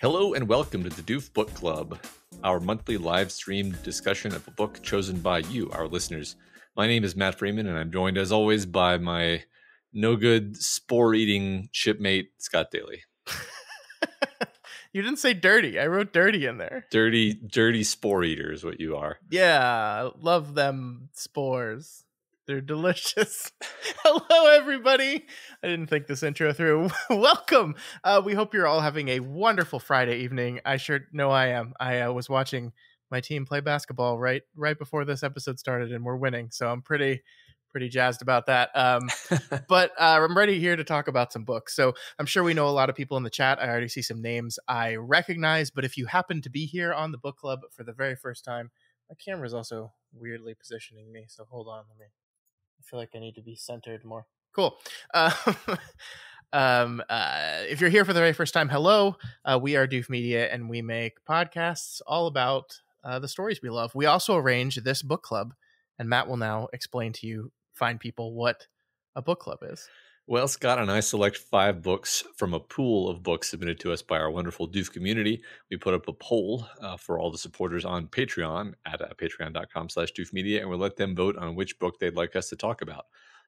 Hello and welcome to the Doof Book Club, our monthly live streamed discussion of a book chosen by you, our listeners. My name is Matt Freeman, and I'm joined as always by my no-good spore-eating shipmate, Scott Daly. You didn't say dirty. I wrote dirty in there. Dirty spore eater is what you are. Yeah, I love them spores. They're delicious. Hello, everybody. I didn't think this intro through. Welcome. We hope you're all having a wonderful Friday evening. I sure know I am. I was watching my team play basketball right before this episode started, and we're winning. So I'm pretty jazzed about that. But I'm ready here to talk about some books. So I'm sure we know a lot of people in the chat. I already see some names I recognize. But if you happen to be here on the book club for the very first time, my camera's also weirdly positioning me. So hold on, I feel like I need to be centered more. Cool. If you're here for the very first time, hello. We are Doof Media, and we make podcasts all about the stories we love. We also arrange this book club, and Matt will now explain to you, fine people, what a book club is. Well, Scott and I select 5 books from a pool of books submitted to us by our wonderful Doof community. We put up a poll for all the supporters on Patreon at patreon.com/doofmedia, and we'll let them vote on which book they'd like us to talk about.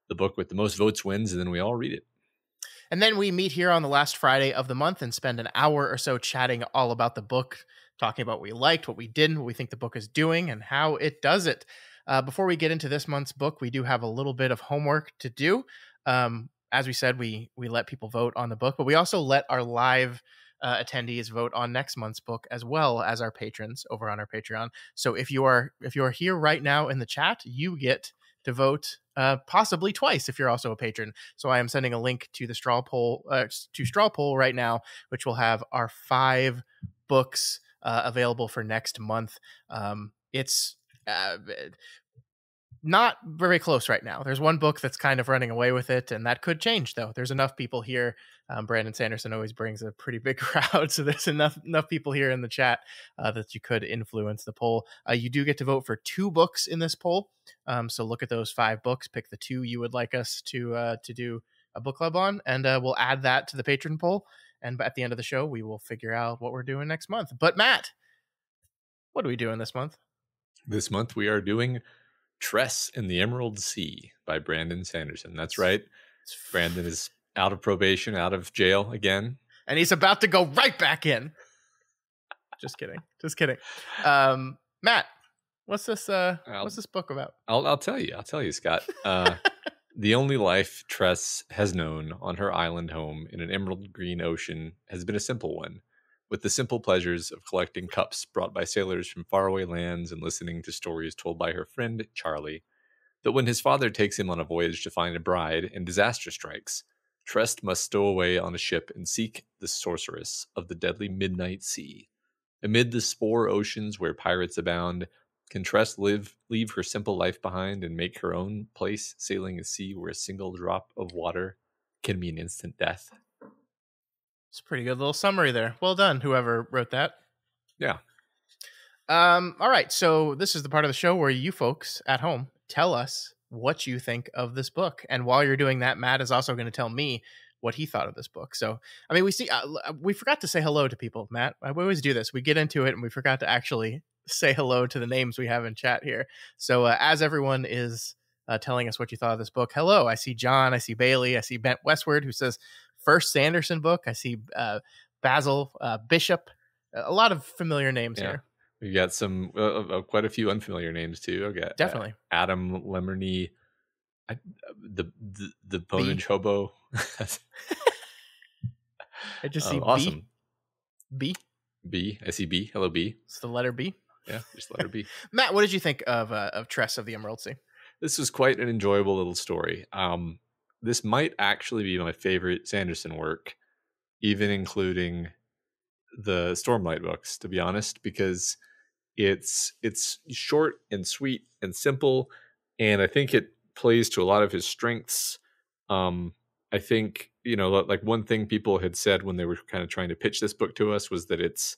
The book with the most votes wins, and then we all read it. And then we meet here on the last Friday of the month and spend an hour or so chatting all about the book, talking about what we liked, what we didn't, what we think the book is doing, and how it does it. Before we get into this month's book, we do have a little bit of homework to do. As we said, we let people vote on the book, but we also let our live attendees vote on next month's book, as well as our patrons over on our Patreon. So if you are here right now in the chat, you get to vote possibly twice if you're also a patron. So I am sending a link to the straw poll right now, which will have our 5 books available for next month. It's not very close right now. There's one book that's kind of running away with it, and that could change, though. There's enough people here. Brandon Sanderson always brings a pretty big crowd, so there's enough people here in the chat that you could influence the poll. You do get to vote for 2 books in this poll, so look at those 5 books, pick the 2 you would like us to do a book club on, and we'll add that to the patron poll, and at the end of the show, we will figure out what we're doing next month. But Matt, what are we doing this month? This month we are doing Tress in the Emerald Sea by Brandon Sanderson. That's right. Brandon is out of probation, out of jail again. And he's about to go right back in. Just kidding. Matt, what's this book about? I'll tell you, Scott. The only life Tress has known on her island home in an emerald green ocean has been a simple one, with the simple pleasures of collecting cups brought by sailors from faraway lands and listening to stories told by her friend Charlie. But when his father takes him on a voyage to find a bride and disaster strikes, Tress must stow away on a ship and seek the sorceress of the deadly midnight sea. Amid the spore oceans where pirates abound, can Tress leave her simple life behind and make her own place sailing a sea where a single drop of water can mean instant death? It's a pretty good little summary there. Well done, whoever wrote that. Yeah. All right, so this is the part of the show where you folks at home tell us what you think of this book. And while you're doing that, Matt is also going to tell me what he thought of this book. So, I mean, we forgot to say hello to people, Matt. We always do this. We get into it and we forgot to actually say hello to the names we have in chat here. So as everyone is telling us what you thought of this book, hello. I see John, I see Bailey, I see Bent Westward, who says, first Sanderson book. I see Basil, Bishop, a lot of familiar names here. We got some quite a few unfamiliar names too. Okay, definitely Adam Lemony, the Ponage Hobo. I just see awesome. B. I see B. Hello, B. It's the letter B. Yeah, just letter B. Matt, what did you think of Tress of the Emerald Sea? This was quite an enjoyable little story. This might actually be my favorite Sanderson work, even including the Stormlight books, to be honest, because it's short and sweet and simple, and I think it plays to a lot of his strengths. I think, like one thing people had said when they were kind of trying to pitch this book to us was that it's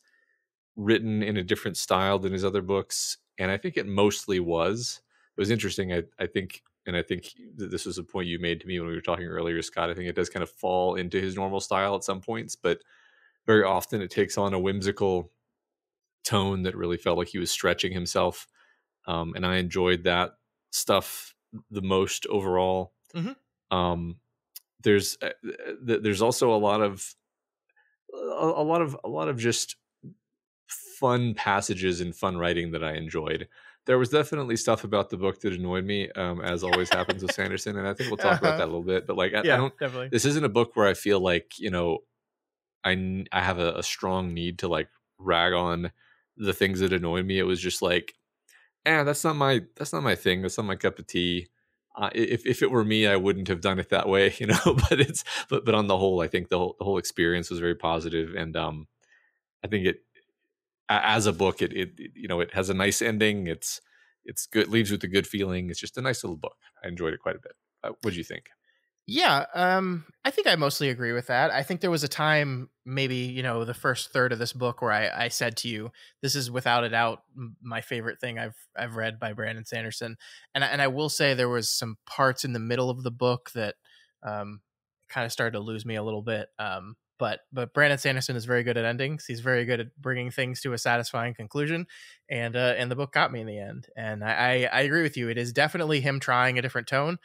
written in a different style than his other books, and I think it mostly was. It was interesting, I think this was a point you made to me when we were talking earlier, Scott. I think it does kind of fall into his normal style at some points, but very often it takes on a whimsical tone that really felt like he was stretching himself. And I enjoyed that stuff the most overall. Hmm. Um, there's also a lot of just fun passages and fun writing that I enjoyed. There was definitely stuff about the book that annoyed me, as always happens with Sanderson, and I think we'll talk about Uh-huh. that a little bit. But like, I Yeah, don't. definitely. This isn't a book where I feel like I have a strong need to like rag on the things that annoy me. It was just like, that's not my thing. That's not my cup of tea. If it were me, I wouldn't have done it that way, you know. But on the whole, I think the whole experience was very positive, and I think as a book, it has a nice ending. It's good, leaves with a good feeling. It's just a nice little book. I enjoyed it quite a bit. What do you think? Yeah, I think I mostly agree with that. I think there was a time, maybe, the first third of this book, where I said to you, "This is without a doubt my favorite thing I've read by Brandon Sanderson." And I will say there was some parts in the middle of the book that um, kind of started to lose me a little bit. But Brandon Sanderson is very good at endings. He's very good at bringing things to a satisfying conclusion, and the book got me in the end. And I agree with you. It is definitely him trying a different tone,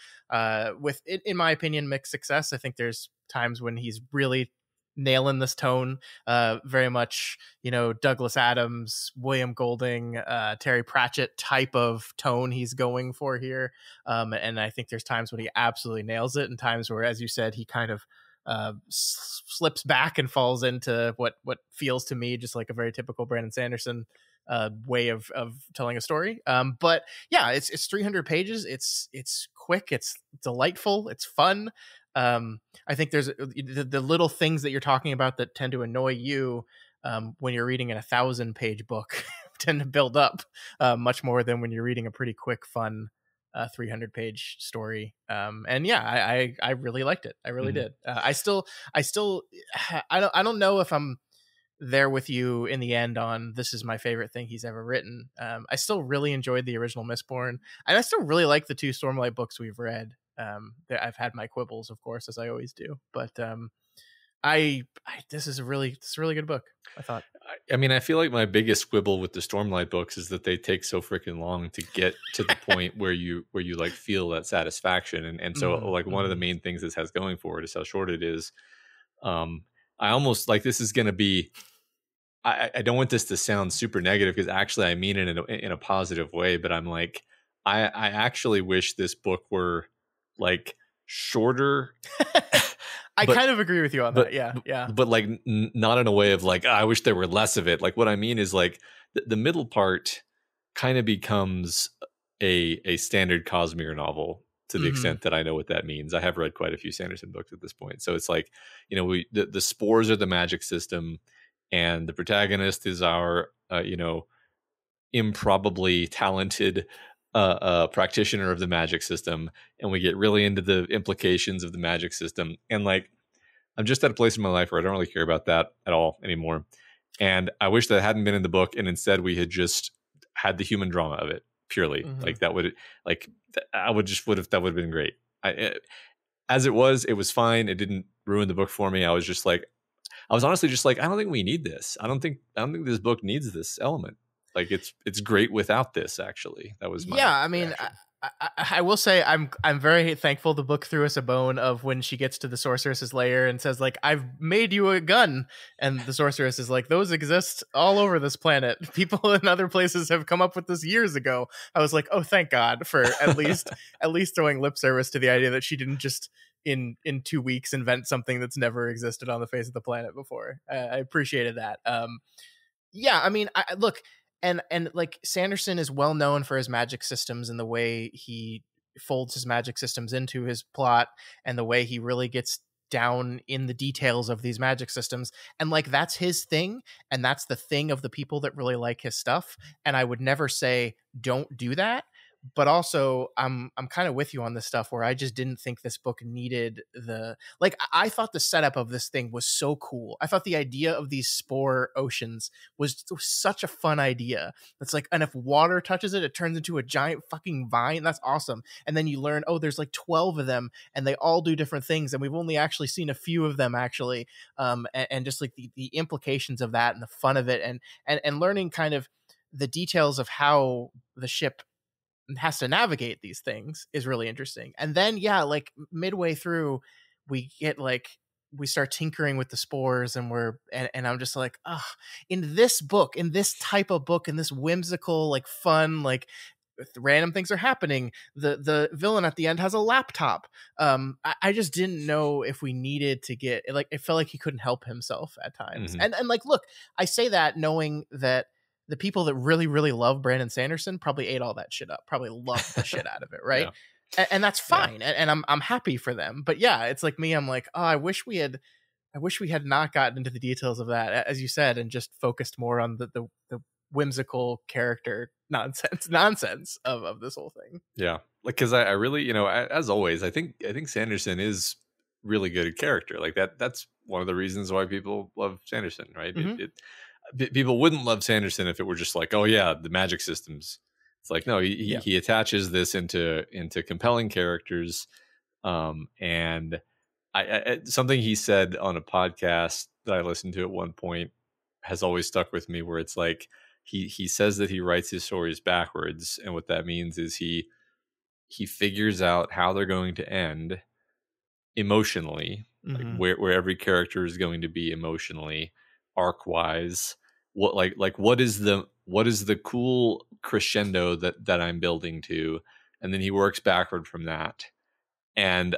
with it, in my opinion, mixed success. I think there's times when he's really nailing this tone, very much, Douglas Adams, William Golding, Terry Pratchett type of tone he's going for here. And I think there's times when he absolutely nails it, and times where, as you said, he kind of slips back and falls into what feels to me just like a very typical Brandon Sanderson way of telling a story. But yeah, it's 300 pages. It's quick. It's delightful. It's fun. I think there's the little things that you're talking about that tend to annoy you when you're reading an 1,000-page book tend to build up much more than when you're reading a pretty quick, fun 300-page story. And yeah, I really liked it. I really Mhm. did. I still, I don't know if I'm there with you in the end on this is my favorite thing he's ever written. I still really enjoyed the original Mistborn, and I still really like the two Stormlight books we've read. I've had my quibbles, of course, as I always do, but this is a really good book, I thought. I mean, I feel like my biggest quibble with the Stormlight books is that they take so freaking long to get to the point where you like feel that satisfaction, and so Mm, like one of the mhm. main things this has going for it is how short it is. Um, I almost like this is going to be. I don't want this to sound super negative because actually I mean it in a positive way, but I'm like I actually wish this book were like shorter, I but kind of agree with you on but that. Yeah, yeah. but like not in a way of like, "Ah, I wish there were less of it." Like what I mean is like the middle part kind of becomes a standard Cosmere novel to the Hmm. extent that I know what that means. I have read quite a few Sanderson books at this point, so it's like, the spores are the magic system, and the protagonist is our improbably talented practitioner of the magic system, and we get really into the implications of the magic system, and like I'm just at a place in my life where I don't really care about that at all anymore. And I wish that hadn't been in the book, and instead we had just had the human drama of it purely. Hmm. Like that would like I would have that would have been great. As it was fine. It didn't ruin the book for me. I was honestly just like, I don't think we need this. I don't think this book needs this element. Like it's great without this. Actually, that was my Yeah, I mean, reaction. I will say I'm very thankful the book threw us a bone of when she gets to the sorceress's lair and says like, "I've made you a gun," and the sorceress is like, "Those exist all over this planet. People in other places have come up with this years ago." I was like, "Oh, thank God for at least throwing lip service to the idea that she didn't just." In 2 weeks, invent something that's never existed on the face of the planet before. I appreciated that. Yeah, I mean, look, and like Sanderson is well known for his magic systems and the way he folds his magic systems into his plot and the way he really gets down in the details of these magic systems, and like that's his thing, and that's the thing of the people that really like his stuff, and I would never say don't do that, but also I'm kind of with you on this stuff where I just didn't think this book needed the, like, I thought the setup of this thing was so cool. I thought the idea of these spore oceans was such a fun idea. It's like, and if water touches it, it turns into a giant fucking vine. That's awesome. And then you learn, oh, there's like 12 of them and they all do different things, and we've only actually seen a few of them actually. And just like the implications of that and the fun of it, and learning kind of the details of how the ship has to navigate these things is really interesting. And then, yeah, like midway through, we get like, we start tinkering with the spores, and and I'm just like, ah, in this book, in this type of book, in this whimsical, like fun, like random things are happening. The villain at the end has a laptop. I just didn't know if we needed to get, like, it felt like he couldn't help himself at times. Mhm. And like, look, I say that knowing that the people that really, really love Brandon Sanderson probably ate all that shit up, probably loved the shit out of it, right? Yeah. And that's Yeah. fine. And I'm happy for them. But yeah, it's like me, I'm like, oh, I wish we had not gotten into the details of that, as you said, and just focused more on the whimsical character nonsense of this whole thing. Yeah. Like, cause I really, as always, I think Sanderson is really good at character. Like that's one of the reasons why people love Sanderson, right? Mhm. People wouldn't love Sanderson if it were just like, oh yeah, the magic systems. It's like, no, Yeah. he attaches this into compelling characters. And something he said on a podcast that I listened to at one point has always stuck with me, where it's like he says that he writes his stories backwards, and what that means is he figures out how they're going to end emotionally, like Mhm. where every character is going to be emotionally, arc wise. What is the cool crescendo that I'm building to, and then he works backward from that. And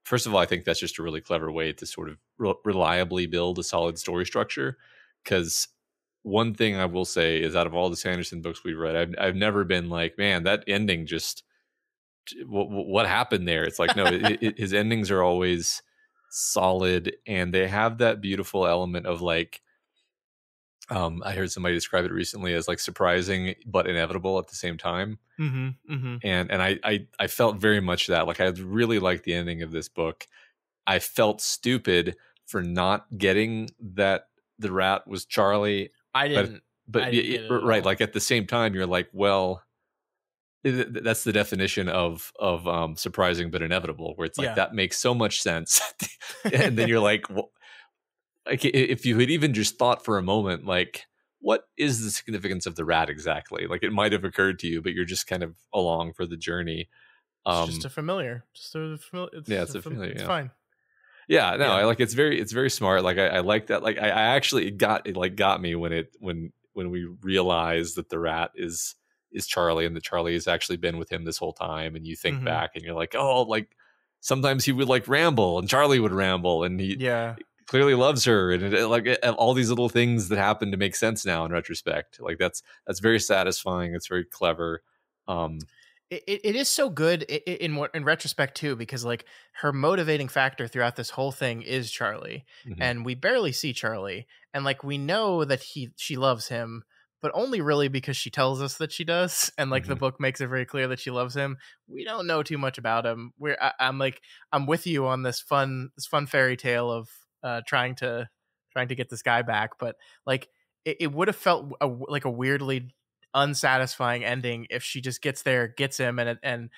first of all, I think that's just a really clever way to sort of reliably build a solid story structure. Because one thing I will say is, out of all the Sanderson books we've read, I've never been like, man, that ending just what happened there. It's like, no, his endings are always solid, and they have that beautiful element of like, I heard somebody describe it recently as like surprising but inevitable at the same time. Mhm. Mhm. And I felt very much that. Like, I really liked the ending of this book. I felt stupid for not getting that the rat was Charlie, I but didn't I didn't get it at right, all. like at the same time you're like, well, that's the definition of surprising but inevitable, where it's like, Yeah. that makes so much sense. And then you're like, like, if you had even just thought for a moment, like, what is the significance of the rat exactly? Like, it might have occurred to you, but you're just kind of along for the journey. It's just Um, a familiar. Just a familiar. yeah, it's a familiar. It's Yeah, fine. yeah. No, I Yeah. like, it's very smart. Like, I like that. Like, I actually, it got me when we realized that the rat is Charlie, and that Charlie has actually been with him this whole time. And you think Mhm. back and you're like, oh, like sometimes he would like ramble, and Charlie would ramble, and he Yeah. clearly loves her, and all these little things that happen to make sense now in retrospect. Like, that's very satisfying. It's very clever. Um, It is so good in retrospect too, because like her motivating factor throughout this whole thing is Charlie, mhm, and we barely see Charlie, and like we know that she loves him, but only really because she tells us that she does, and like the mhm. book makes it very clear that she loves him. We don't know too much about him. I'm like, I'm with you on this fun fairy tale of trying to get this guy back, but like it would have felt like a weirdly unsatisfying ending if she just gets there, gets him, and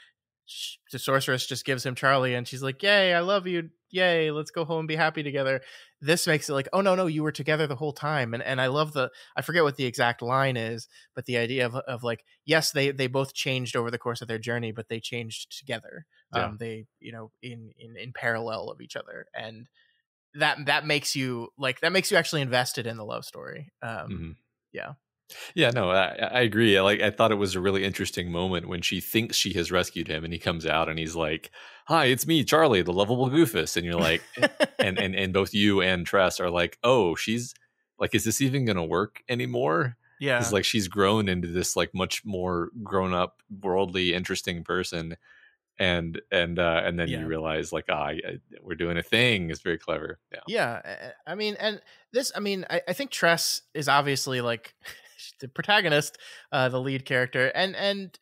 the sorceress just gives him Charlie, and she's like, "Yay, I love you! Yay, let's go home and be happy together." This makes it like, "Oh no, no, you were together the whole time." And I love I forget what the exact line is, but the idea of like, yes, they both changed over the course of their journey, but they changed together. Yeah. They in parallel of each other, and that makes you like, that makes you actually invested in the love story. Mhm. Yeah. Yeah, no, I agree. Like, I thought it was a really interesting moment when she thinks she has rescued him, and he comes out and he's like, "Hi, it's me, Charlie, the lovable goofus." And you're like, and both you and Tress are like, "Oh, she's like, is this even going to work anymore?" Because Yeah. like, she's grown into this like much more grown up, worldly, interesting person, and then you Yeah. realize like, we're doing a thing. It's very clever. Yeah. Yeah, I mean, and I mean, I think Tress is obviously like the protagonist, the lead character, and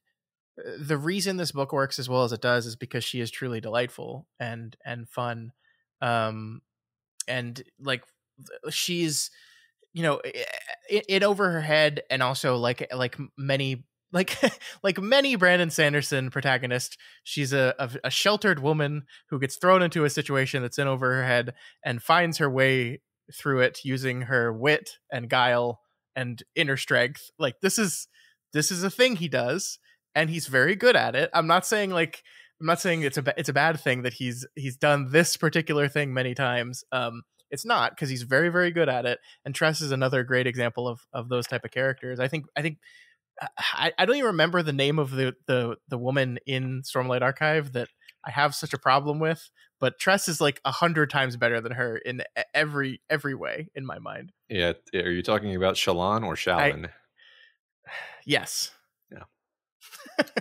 the reason this book works as well as it does is because she is truly delightful and fun. Um, and like she's, you know, it over her head, and also like many like like many Brandon Sanderson protagonists, she's a sheltered woman who gets thrown into a situation that's in over her head and finds her way through it using her wit and guile and inner strength. Like this is a thing he does, and he's very good at it. I'm not saying it's a bad thing that he's done this particular thing many times. It's not, because he's very, very good at it. And Tress is another great example of those type of characters. I don't even remember the name of the woman in Stormlight Archive that I have such a problem with, but Tress is like 100 times better than her in every way in my mind. Yeah, are you talking about Shallan or Shallan? Yes. Yeah.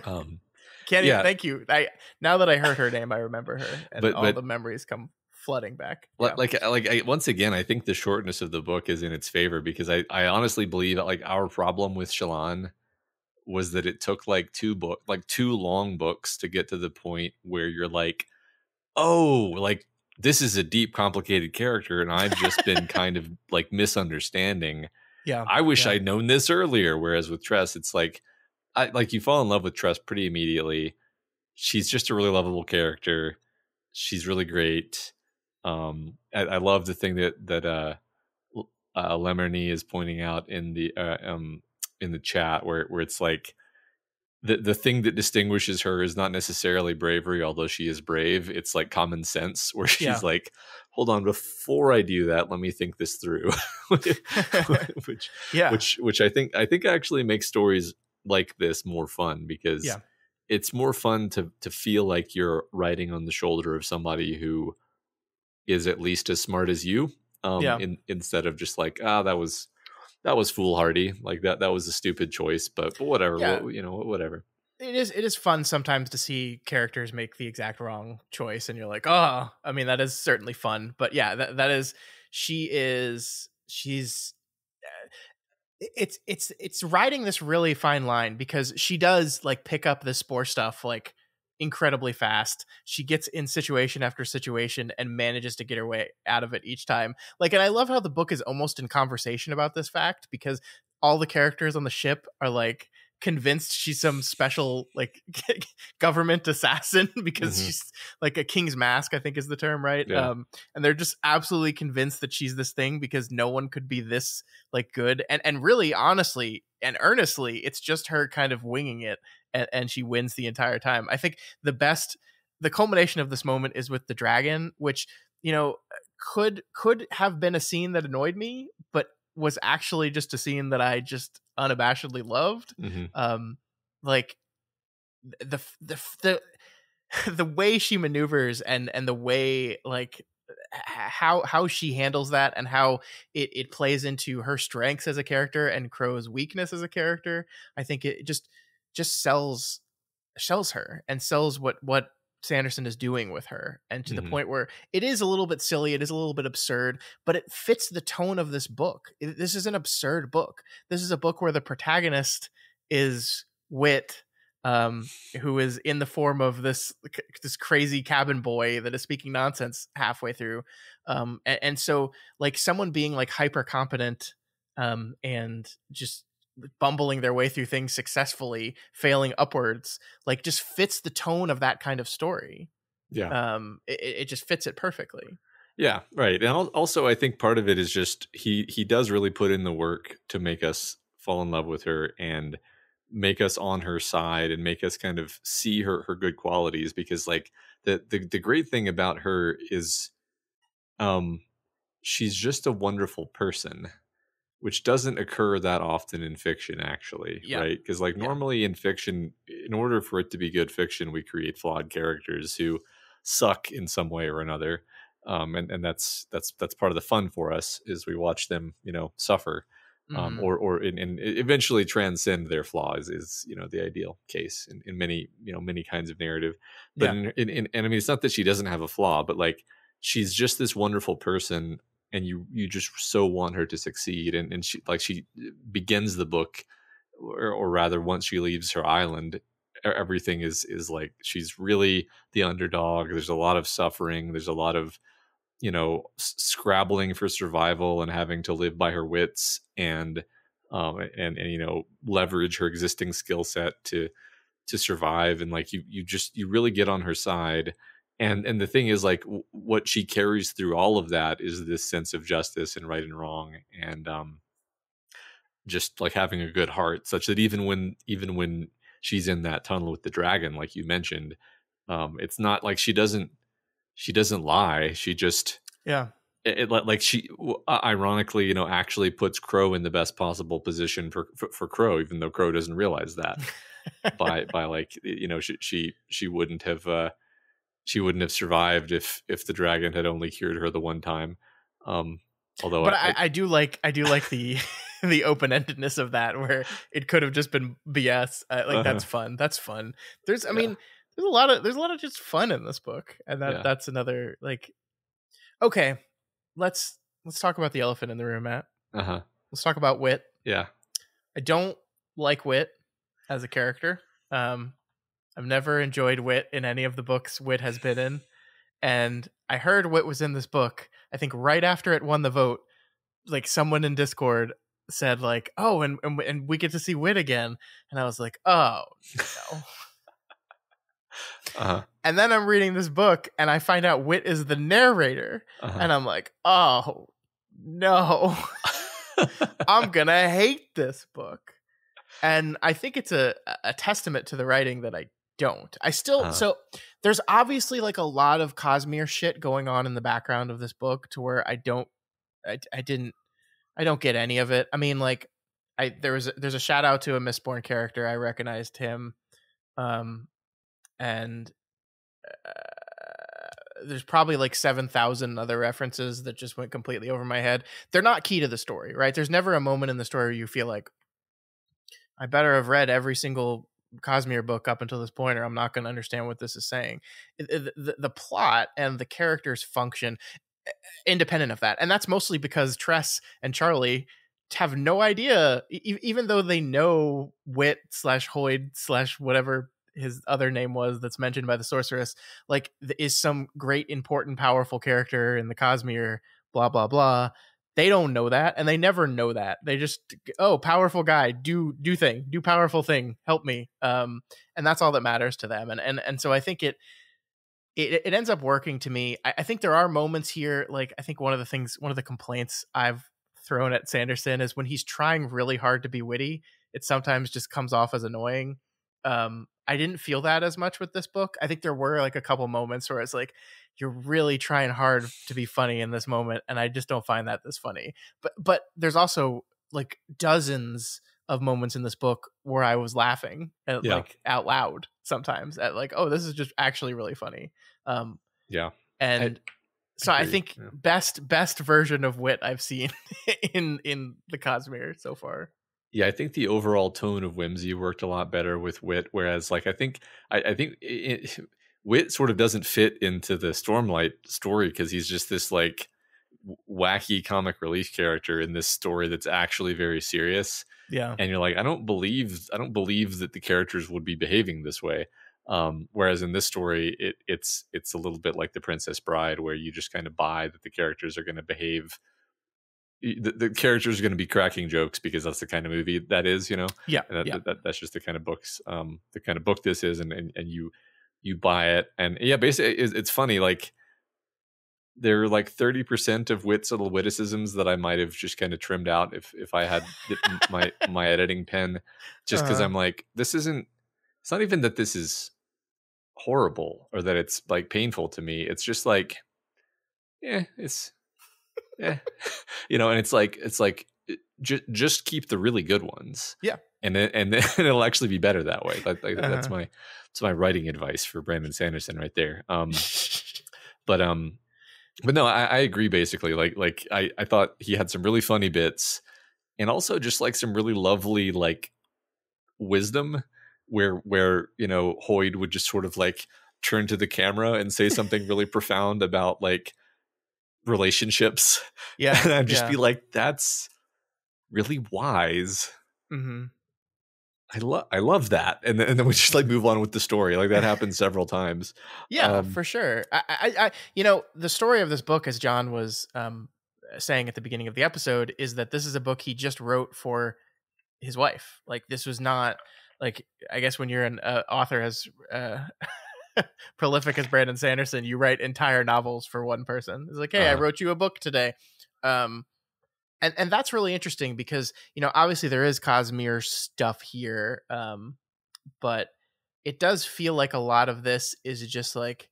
Can't Yeah. even, thank you. Now that I heard her name, I remember her, and all the memories come flooding back. Yeah. Once again, I think the shortness of the book is in its favor, because I honestly believe that like our problem with Shallan was that it took like two long books to get to the point where you're like, oh, like this is a deep, complicated character, and I've just been kind of like misunderstanding. Yeah. I wish I'd known this earlier. Whereas with Tress, it's like you fall in love with Tress pretty immediately. She's just a really lovable character. She's really great. I love the thing that Lemony is pointing out in the chat, where it's like the thing that distinguishes her is not necessarily bravery, although she is brave. It's like common sense, where she's like, hold on, before I do that, let me think this through. which I think actually makes stories like this more fun, because it's more fun to feel like you're riding on the shoulder of somebody who is at least as smart as you, instead of just like, that was foolhardy, like that was a stupid choice, but whatever. Whatever. It is fun sometimes to see characters make the exact wrong choice, and you're like, oh, I mean, that is certainly fun. But yeah, that is, she's it's riding this really fine line, because she does like pick up the spore stuff like incredibly fast. She gets in situation after situation and manages to get her way out of it each time. Like, and I love how the book is almost in conversation about this fact, because all the characters on the ship are like convinced she's some special like government assassin, because she's like a king's mask, I think is the term, right? And they're just absolutely convinced that she's this thing, because no one could be this like good, and really honestly and earnestly, it's just her kind of winging it, and she wins the entire time. I think the culmination of this moment is with the dragon, which, you know, could have been a scene that annoyed me, but was actually just a scene that I just unabashedly loved. Like the way she maneuvers, and the way like how she handles that, and how it plays into her strengths as a character and Crow's weakness as a character. I think it just sells her, and sells what Sanderson is doing with her, and to the point where it is a little bit silly, it is a little bit absurd, but it fits the tone of this book. This is an absurd book. This is a book where the protagonist is Wit, who is in the form of this crazy cabin boy that is speaking nonsense halfway through, and so like someone being like hyper competent, and just bumbling their way through things successfully, failing upwards, like just fits the tone of that kind of story. It just fits it perfectly. Yeah, right. And also I think part of it is just he does really put in the work to make us fall in love with her, and make us on her side, and make us kind of see her good qualities, because like the great thing about her is she's just a wonderful person, which doesn't occur that often in fiction, actually, right? Because like normally in fiction, in order for it to be good fiction, we create flawed characters who suck in some way or another, and that's part of the fun for us, is we watch them, suffer, or eventually transcend their flaws, is the ideal case in many many kinds of narrative. But and I mean, it's not that she doesn't have a flaw, but like she's just this wonderful person, and you just so want her to succeed, and she begins the book, or rather once she leaves her island, everything is like she's really the underdog. There's a lot of suffering. There's a lot of, scrabbling for survival and having to live by her wits and leverage her existing skill set to survive. And like you really get on her side. And the thing is, like, what she carries through all of that is this sense of justice and right and wrong, and just like having a good heart, such that even when she's in that tunnel with the dragon, like you mentioned, it's not like she doesn't lie. She just Yeah. like she ironically, actually puts Crow in the best possible position for Crow, even though Crow doesn't realize that by like, she wouldn't have survived if the dragon had only cured her the one time. Although But I do like the the open-endedness of that, where it could have just been BS. That's fun. That's fun. There's a lot of just fun in this book, and that's another, like, okay, let's talk about the elephant in the room, Matt. Let's talk about Wit. Yeah. I don't like Wit as a character. I've never enjoyed Wit in any of the books Wit has been in. And I heard Wit was in this book, I think right after it won the vote. Like, someone in Discord said, like, oh, and we get to see Wit again. And I was like, oh, no. And then I'm reading this book and I find out Wit is the narrator. And I'm like, oh, no. I'm going to hate this book. And I think it's a testament to the writing that I don't. I still so there's obviously like a lot of Cosmere shit going on in the background of this book to where I don't get any of it. I mean, like, there's a shout out to a Mistborn character. I recognized him, and there's probably like 7,000 other references that just went completely over my head. They're not key to the story, right? There's never a moment in the story where you feel like, I better have read every single Cosmere book up until this point, or I'm not going to understand what this is saying. The plot and the characters function independent of that, and that's mostly because Tress and Charlie have no idea, even though they know Wit / Hoyd / whatever his other name was that's mentioned by the sorceress, like, is some great, important, powerful character in the Cosmere, blah blah blah. They don't know that, and they never know that. They just, oh, powerful guy, do powerful thing, help me, and that's all that matters to them. And so I think it ends up working to me. I think there are moments here, like, I think one of the complaints I've thrown at Sanderson is when he's trying really hard to be witty, it sometimes just comes off as annoying. I didn't feel that as much with this book. I think there were like a couple moments where it's like, you're really trying hard to be funny in this moment, and I just don't find that this funny. But there's also like dozens of moments in this book where I was laughing like out loud sometimes at, like, oh, this is just actually really funny. And I think best version of Wit I've seen in the Cosmere so far. Yeah, I think the overall tone of whimsy worked a lot better with Wit, whereas, like, I think Wit sort of doesn't fit into the Stormlight story because he's just this like wacky comic relief character in this story that's actually very serious. Yeah, and you're like, I don't believe that the characters would be behaving this way. Whereas in this story, it's a little bit like The Princess Bride, where you just kind of buy that the characters are going to behave. The characters are going to be cracking jokes because that's the kind of movie that is, Yeah, and that's just the kind of books, the kind of book this is, and you buy it, and basically it's funny. Like, there are like 30% of Wit's little witticisms that I might have just kind of trimmed out if I had my editing pen, just because I'm like, this isn't. It's not even that this is horrible or that it's like painful to me. It's just like, it's. Yeah, and it's like just keep the really good ones. Yeah, and then it'll actually be better that way. That's my writing advice for Brandon Sanderson right there. But no, I agree basically. Like I thought he had some really funny bits, and also just like some really lovely like wisdom where Hoyd would just sort of like turn to the camera and say something really profound about like relationships. Yeah, and I'd just be like, that's really wise. Mm-hmm. I love that, and then we just like move on with the story. Like that happens several times. Yeah, for sure. You know, the story of this book, as John was saying at the beginning of the episode, is that this is a book he just wrote for his wife. Like, this was not like, I guess when you're an author as prolific as Brandon Sanderson, you write entire novels for one person. It's like, hey, I wrote you a book today. And that's really interesting because, you know, obviously there is Cosmere stuff here, but it does feel like a lot of this is just like,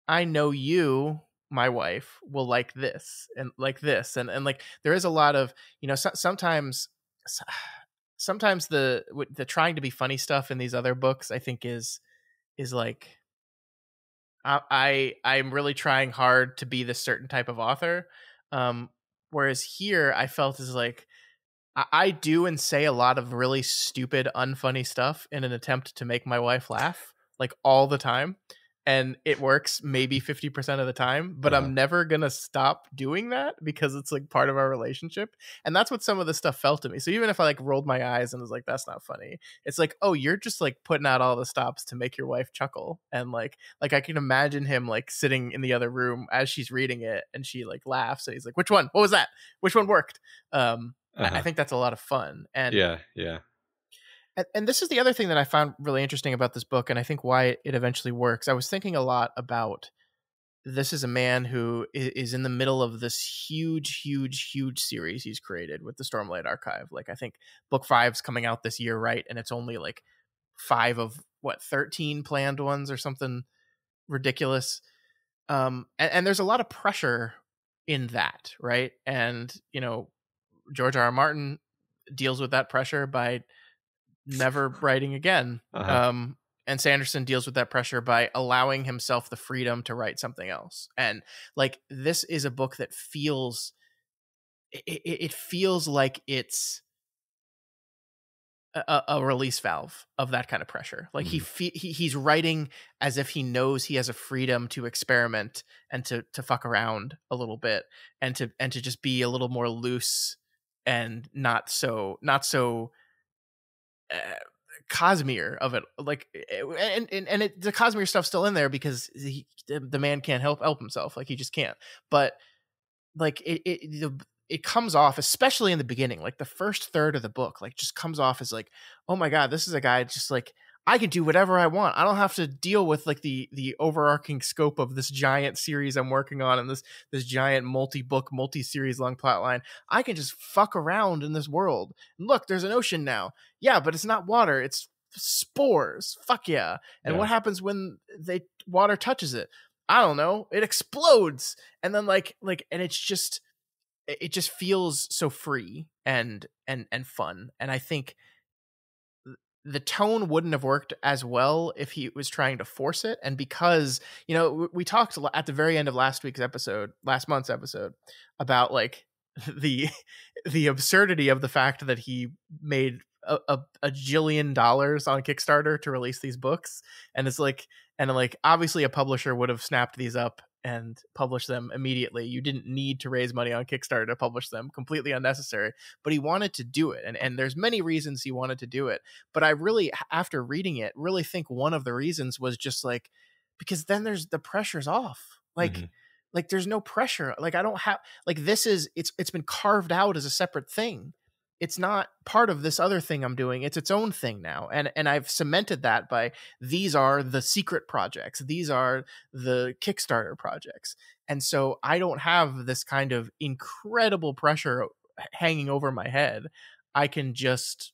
I know you, my wife, will like this and like this, and like there is a lot of, you know, sometimes the trying to be funny stuff in these other books, I think is like, I'm really trying hard to be this certain type of author, whereas here I felt is like, I do and say a lot of really stupid, unfunny stuff in an attempt to make my wife laugh, like all the time. And it works maybe 50% of the time, but I'm never going to stop doing that because it's like part of our relationship. And that's what some of the stuff felt to me. So even if I like rolled my eyes and was like, that's not funny, it's like, oh, you're just like putting out all the stops to make your wife chuckle. And like I can imagine him like sitting in the other room as she's reading it and she like laughs. And he's like, which one? What was that? Which one worked? I think that's a lot of fun. And yeah. And this is the other thing that I found really interesting about this book, and I think why it eventually works. I was thinking a lot about, this is a man who is in the middle of this huge series he's created with the Stormlight Archive. Like, I think book 5's coming out this year, right? And it's only like 5 of 13 planned ones or something ridiculous. And there's a lot of pressure in that, right? And, you know, George R. R. Martin deals with that pressure by never writing again. And Sanderson deals with that pressure by allowing himself the freedom to write something else. And like, this is a book that feels, it feels like it's a release valve of that kind of pressure. Like he's writing as if he knows he has a freedom to experiment and to fuck around a little bit and to just be a little more loose and not so Cosmere of it, like, and the Cosmere stuff's still in there because the man can't help himself, like he just can't. But like it comes off, especially in the beginning, like the first third of the book, like just comes off as like, oh my god, this is a guy just like, I can do whatever I want. I don't have to deal with like the overarching scope of this giant series I'm working on and this giant multi-book, multi-series long plot line. I can just fuck around in this world. And look, there's an ocean now. Yeah, but it's not water. It's spores. Fuck yeah. And what happens when water touches it? I don't know. It explodes. And then like, and it just feels so free and fun. And I think the tone wouldn't have worked as well if he was trying to force it. And because, you know, we talked at the very end of last month's episode, about like the absurdity of the fact that he made a jillion dollars on Kickstarter to release these books. And it's like, obviously a publisher would have snapped these up and published them immediately. You didn't need to raise money on Kickstarter to publish them. Completely unnecessary. But he wanted to do it. And there's many reasons he wanted to do it. But I really, after reading it, really think one of the reasons was just like, because then the pressure's off. Like, like there's no pressure. Like I don't have, like, it's been carved out as a separate thing. It's not part of this other thing I'm doing. It's its own thing now. And I've cemented that by, these are the secret projects. These are the Kickstarter projects. And so I don't have this kind of incredible pressure hanging over my head. I can just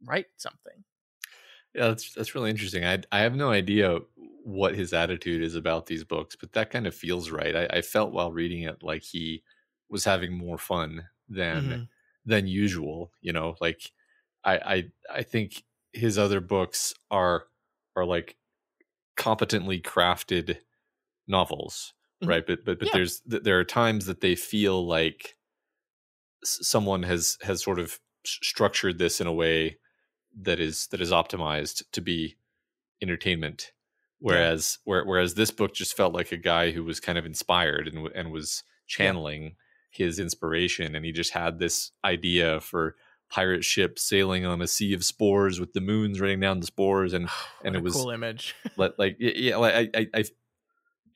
write something. Yeah, that's really interesting. I have no idea what his attitude is about these books, but that kind of feels right. I felt while reading it like he was having more fun than usual. You know, like I think his other books are like competently crafted novels, right? But there are times that they feel like someone has sort of structured this in a way that is optimized to be entertainment, whereas this book just felt like a guy who was kind of inspired and was channeling his inspiration, and he just had this idea for pirate ship sailing on a sea of spores with the moons raining down the spores, and What it a was cool image. like yeah, like I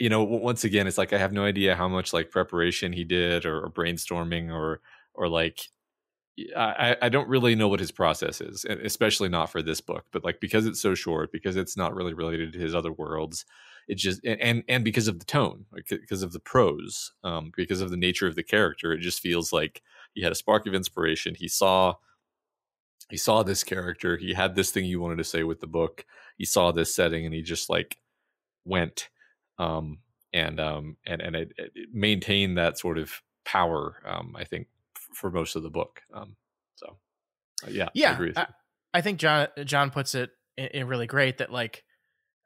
once again, it's like I have no idea how much like preparation he did, or brainstorming, or like I don't really know what his process is, and especially not for this book. But like, because it's so short, because it's not really related to his other worlds, it just, and because of the tone, like, because of the prose, because of the nature of the character, it just feels like he had a spark of inspiration. He saw this character. He had this thing he wanted to say with the book. He saw this setting, and he just like went, um, and it maintained that sort of power. I think for most of the book. So yeah, I Yeah, agree with you. I think John puts it in really great that, like,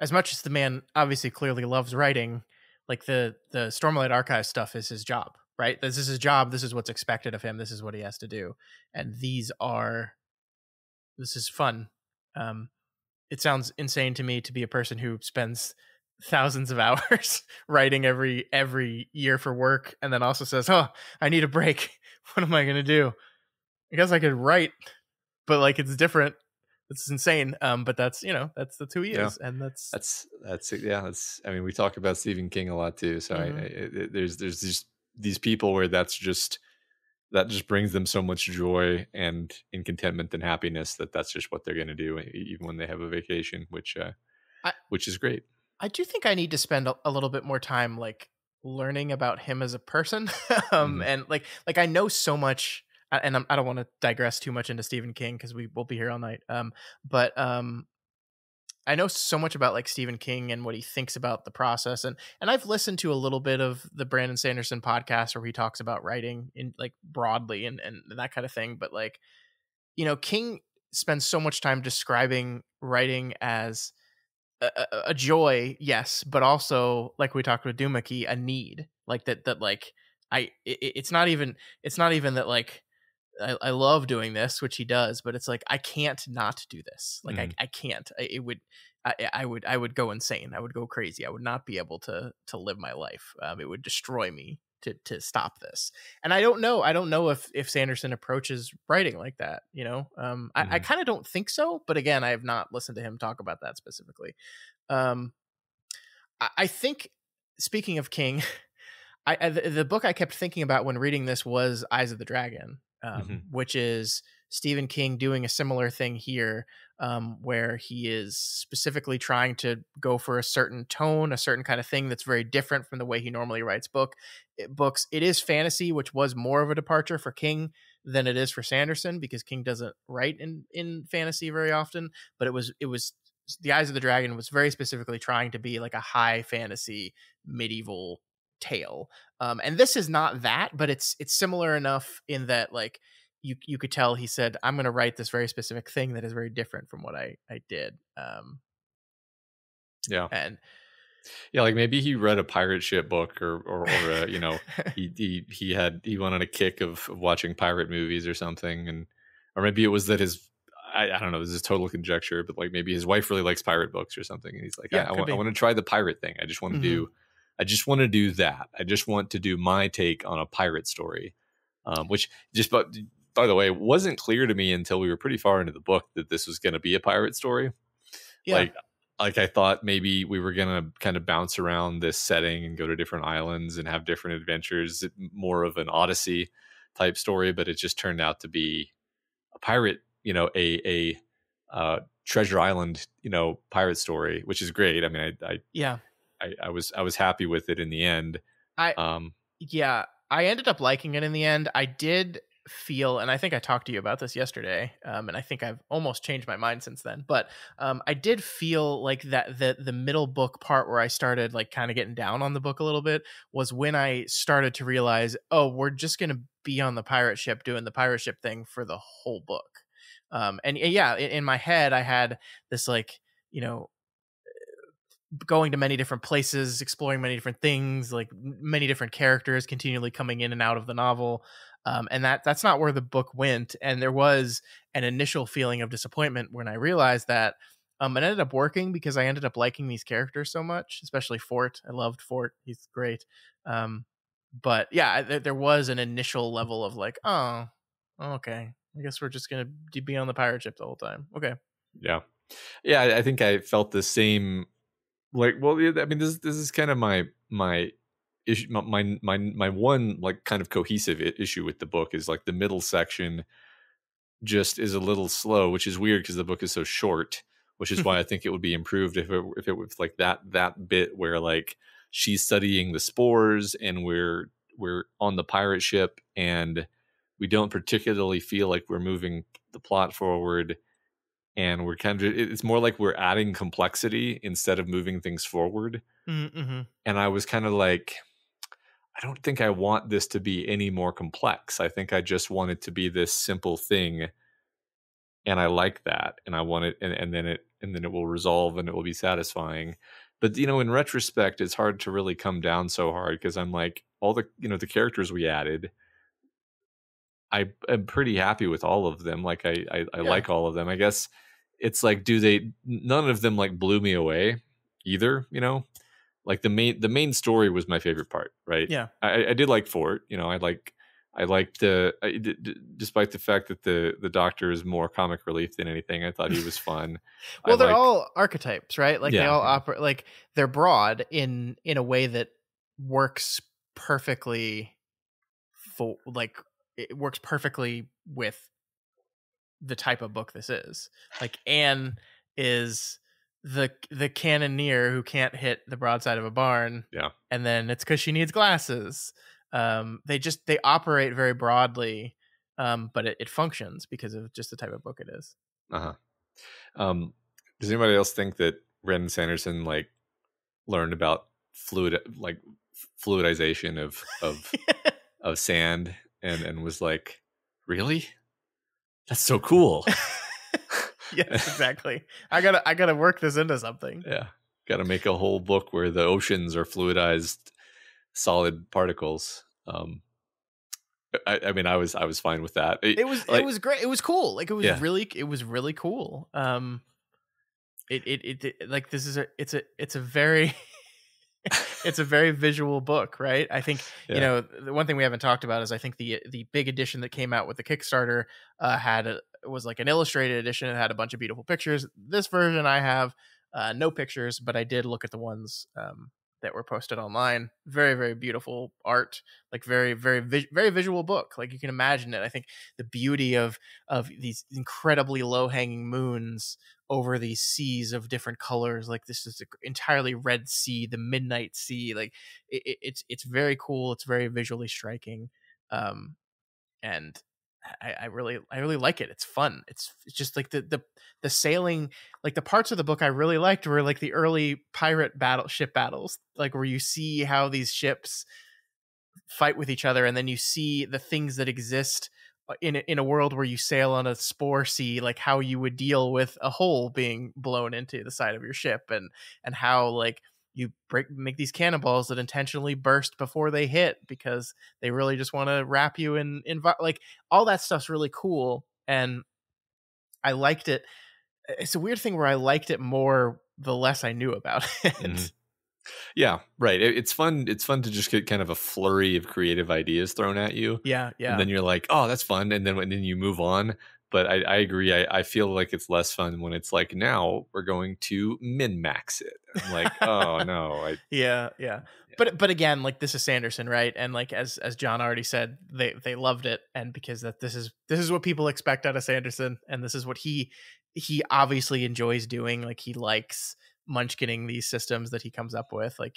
as much as the man obviously clearly loves writing, like the Stormlight Archive stuff is his job, right? This is his job. This is what's expected of him. This is what he has to do, and this is fun. Um, it sounds insane to me to be a person who spends thousands of hours writing every year for work, and then also says, "Oh, I need a break. What am I going to do? I guess I could write, but like it's different. It's insane." But that's that's who he Yeah, is, and that's that's it. Yeah, that's. I mean, we talk about Stephen King a lot too. So there's these people where that just brings them so much joy and in contentment and happiness, that's just what they're going to do, even when they have a vacation, I which is great. I do think I need to spend a little bit more time like learning about him as a person, Hmm. and like I know so much. And I don't want to digress too much into Stephen King because we will be here all night. But I know so much about like Stephen King and what he thinks about the process, and I've listened to a little bit of the Brandon Sanderson podcast where he talks about writing in like broadly and that kind of thing. But like, King spends so much time describing writing as a joy, yes, but also like we talked with Doomickey, a need, like that like it's not even that like I love doing this, which he does, but it's like I can't not do this. Like Hmm. I can't. I would go insane. I would go crazy. I would not be able to live my life. It would destroy me to stop this. And I don't know. I don't know if Sanderson approaches writing like that. I Hmm. kind of don't think so. But again, I have not listened to him talk about that specifically. Um, I think, speaking of King, the book I kept thinking about when reading this was Eyes of the Dragon, Hmm. which is Stephen King doing a similar thing here, where he is specifically trying to go for a certain tone, a certain kind of thing that's very different from the way he normally writes books. It is fantasy, which was more of a departure for King than it is for Sanderson, because King doesn't write in fantasy very often. But it was the Eyes of the Dragon was very specifically trying to be like a high fantasy medieval tale, and this is not that, but it's similar enough in that like you could tell he said, I'm going to write this very specific thing that is very different from what I did. Yeah. And Yeah, like maybe he read a pirate ship book, or he went on a kick of watching pirate movies or something, and or maybe it was that I don't know, this is total conjecture, but like maybe his wife really likes pirate books or something, and he's like, Yeah, I could want be. to try the pirate thing. Hmm. I just want to do that. I just want to do my take on a pirate story, which just but by the way, it wasn't clear to me until we were pretty far into the book that this was going to be a pirate story. Yeah. Like I thought maybe we were gonna kind of bounce around this setting and go to different islands and have different adventures, more of an Odyssey type story, but it just turned out to be a pirate, Treasure Island, pirate story, which is great. I mean, Yeah. I was happy with it in the end. I Um, Yeah, I ended up liking it in the end. I did feel, and I think I talked to you about this yesterday, and I think I've almost changed my mind since then. But I did feel like that the middle book part where I started like kind of getting down on the book a little bit was when I started to realize, oh, we're just gonna be on the pirate ship doing the pirate ship thing for the whole book. And yeah, in my head, I had this like you know going to many different places, exploring many different things, like many different characters continually coming in and out of the novel. And that's not where the book went. And there was an initial feeling of disappointment when I realized that. It ended up working because I ended up liking these characters so much, especially Fort. I loved Fort. He's great. But yeah, there was an initial level of like, oh, okay. I guess we're just gonna be on the pirate ship the whole time. Okay. Yeah. Yeah, I think I felt the same. Like, well, yeah, I mean, this is kind of my issue. My one like kind of cohesive issue with the book is like the middle section just is a little slow, which is weird because the book is so short. Which is why I think it would be improved if it was like that bit where like she's studying the spores and we're on the pirate ship and we don't particularly feel like we're moving the plot forward, and we're kind of, it's more like we're adding complexity instead of moving things forward. Mm-hmm. And I was kind of like, I don't think I want this to be any more complex. I think I just want it to be this simple thing, and I like that, and I want it, and then it will resolve and it will be satisfying. But in retrospect, it's hard to really come down so hard because I'm like, all the the characters we added, I am pretty happy with all of them. Like I Yeah. like all of them. I guess it's like, none of them like blew me away either. Like the main story was my favorite part, right? Yeah. I did like Fort. I liked despite the fact that the doctor is more comic relief than anything. I thought he was fun. I Well, they're like, all archetypes, right? Like they yeah, all yeah, operate, like they're broad in a way that works perfectly for, like, it works perfectly with the type of book this is. Like Anne is the cannoneer who can't hit the broadside of a barn, yeah. and then it's because she needs glasses. They operate very broadly, but it functions because of just the type of book it is. Uh-huh. Um, does anybody else think that Brandon Sanderson like learned about fluidization of sand and was like, really? That's so cool. Yes, exactly. I gotta work this into something. Yeah. Got to make a whole book where the oceans are fluidized solid particles. I mean, I was fine with that. It was great. It was cool. Like Yeah. it was really cool. Like this is it's a very it's a very visual book, right? I think Yeah. the one thing we haven't talked about is I think the big edition that came out with the Kickstarter was like an illustrated edition. It had a bunch of beautiful pictures. This version I have no pictures, but I did look at the ones that were posted online. Very, very beautiful art, like very, very, very visual book. Like you can imagine it. I think the beauty of these incredibly low hanging moons over these seas of different colors. Like this is an entirely red sea, the midnight sea. Like it's very cool. It's very visually striking, and I really like it. It's fun. It's just like the sailing, like the parts of the book I really liked were like the early pirate ship battles, like where you see how these ships fight with each other, and then you see the things that exist in a world where you sail on a spore sea, like how you would deal with a hole being blown into the side of your ship, and how like you make these cannonballs that intentionally burst before they hit because they really just want to wrap you in like all that stuff's really cool, and I liked it. It's a weird thing where I liked it more the less I knew about it. Mhm. Yeah, right. It's fun. It's fun to just get kind of a flurry of creative ideas thrown at you, Yeah, and yeah. then you're like, "Oh, that's fun," and then you move on. But I agree. I feel like it's less fun when it's like, now we're going to min max it. I'm like, oh no, Yeah, yeah. yeah. But again, like this is Sanderson, right? And like as John already said, they loved it, and because this is what people expect out of Sanderson, and this is what he obviously enjoys doing. Like he likes munchkinning these systems that he comes up with. Like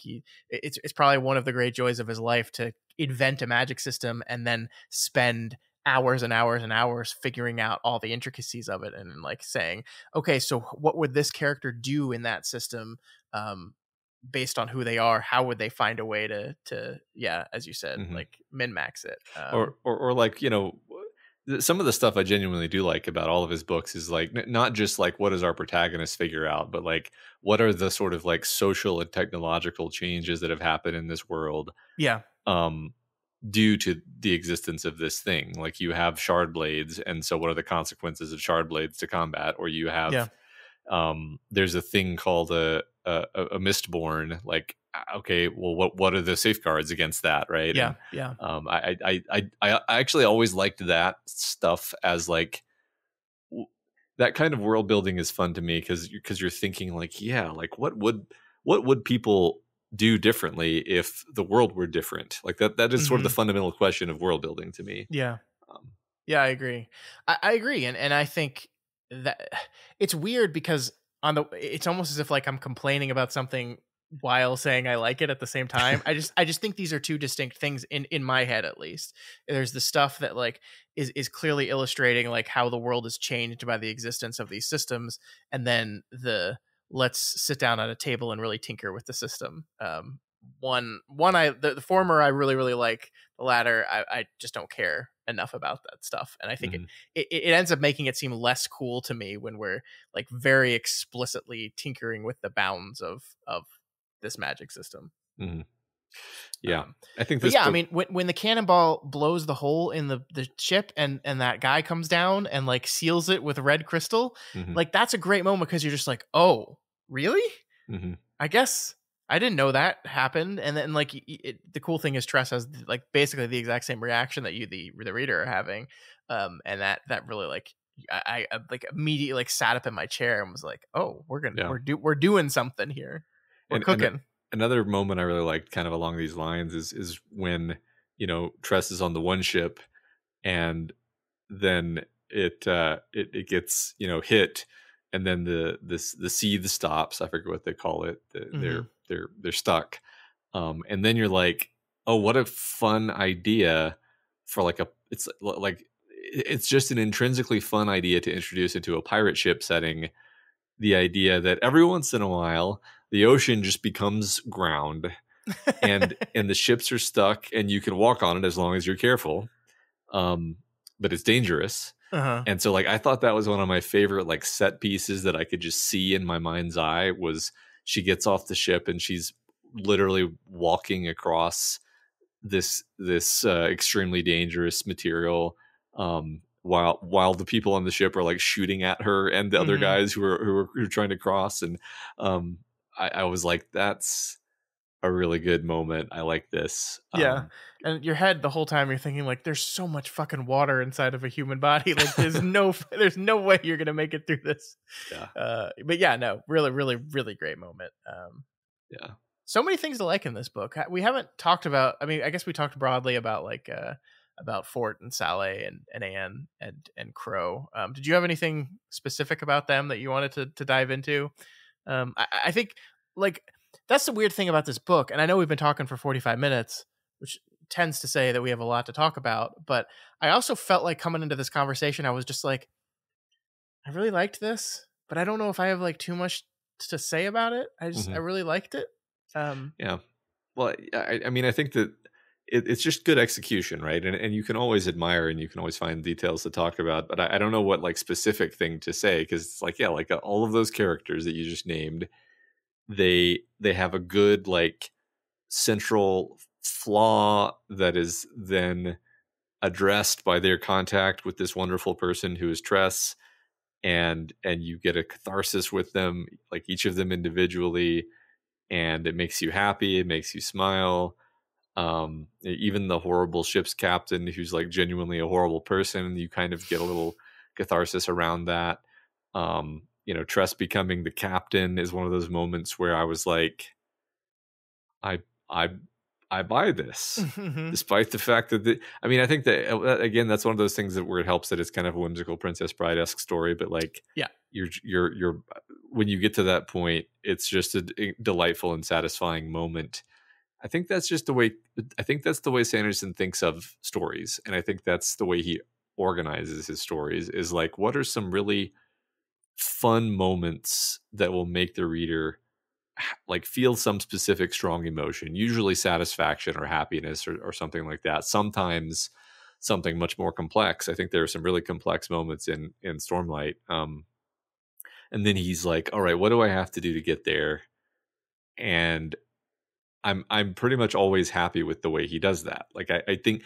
it's probably one of the great joys of his life to invent a magic system and then spend hours and hours and hours figuring out all the intricacies of it, and like saying, okay, so what would this character do in that system, based on who they are? How would they find a way to yeah, as you said, Mhm. like min max it? Or like, some of the stuff I genuinely do like about all of his books is like, not just like what does our protagonist figure out, but like what are the sort of like social and technological changes that have happened in this world, Yeah, um due to the existence of this thing. Like you have shard blades, and so what are the consequences of shard blades to combat? Or you yeah, have there's a thing called a mistborn. Like, okay, well, what are the safeguards against that, right? Yeah, And yeah. I actually always liked that stuff as like that kind of world building is fun to me because you're thinking like, yeah, like what would people do differently if the world were different? Like that is sort of the Hmm. fundamental question of world building to me. Yeah. Um, Yeah, I agree. I agree, and I think that it's weird because it's almost as if like I'm complaining about something while saying I like it at the same time. I just think these are two distinct things in my head, at least. There's the stuff that like is clearly illustrating like how the world is changed by the existence of these systems, and then the let's sit down at a table and really tinker with the system. The former I really like. The latter, I just don't care enough about that stuff, and I think mhm, it ends up making it seem less cool to me when we're like very explicitly tinkering with the bounds of this magic system. mhm. Yeah, Um, I think but this yeah, I book. mean, when the cannonball blows the hole in the ship and that guy comes down and like seals it with red crystal, Mhm, like that's a great moment because you're just like, oh, really? mhm. I guess I didn't know that happened. And then like the cool thing is Tress has like basically the exact same reaction that you the reader are having, and that really like I like immediately like sat up in my chair and was like, oh, Yeah, we're doing something here, we're and cooking. another moment I really liked, kind of along these lines, is when Tress is on the one ship, and then it gets hit, and then the seethe stops. I forget what they call it. Hmm. They're stuck, and then you're like, oh, what a fun idea for like it's just an intrinsically fun idea to introduce into a pirate ship setting. The idea that every once in a while the ocean just becomes ground, and the ships are stuck, and you can walk on it as long as you're careful, um, but it's dangerous. Uh-huh. And so like I thought that was one of my favorite like set pieces that I could just see in my mind's eye. Was she gets off the ship and she's literally walking across this extremely dangerous material, while the people on the ship are like shooting at her and the other Hmm. guys who are trying to cross. And um I was like, that's a really good moment. I like this. Yeah. And your head the whole time you're thinking like there's so much fucking water inside of a human body. Like there's no way you're gonna make it through this. Yeah, But yeah, no, really great moment. yeah. So many things to like in this book. We haven't talked about. I mean, I guess we talked broadly about like about Fort and Saleh and Anne and Crow. Did you have anything specific about them that you wanted to dive into? I think like that's the weird thing about this book, and I know we've been talking for 45 minutes, which tends to say that we have a lot to talk about. But I also felt like coming into this conversation, I was just like, I really liked this, but I don't know if I have like too much to say about it. I Hmm. really liked it. Um, Yeah. Well, I mean, I think that it's just good execution, right? And you can always admire and you can always find details to talk about, but I don't know what like specific thing to say, because it's like, yeah, like all of those characters that you just named, they have a good like central flaw that is then addressed by their contact with this wonderful person who is Tress, and you get a catharsis with them, like each of them individually, and it makes you happy, it makes you smile. Even the horrible ship's captain, who's like genuinely a horrible person, you kind of get a little catharsis around that. Tress becoming the captain is one of those moments where I was like, I I I buy this, mhm. despite the fact that I mean, I think that again, that's one of those things that where it helps that it's kind of a whimsical Princess Bride-esque story, but like Yeah. you're when you get to that point, it's just a delightful and satisfying moment. I think that's just the way. I think that's the way Sanderson thinks of stories, and I think that's the way he organizes his stories. Is like, what are some really fun moments that will make the reader like feel some specific strong emotion, usually satisfaction or happiness, or something like that. Sometimes something much more complex. I think there are some really complex moments in Stormlight. And then he's like, all right, what do I have to do to get there? And I'm pretty much always happy with the way he does that. Like I think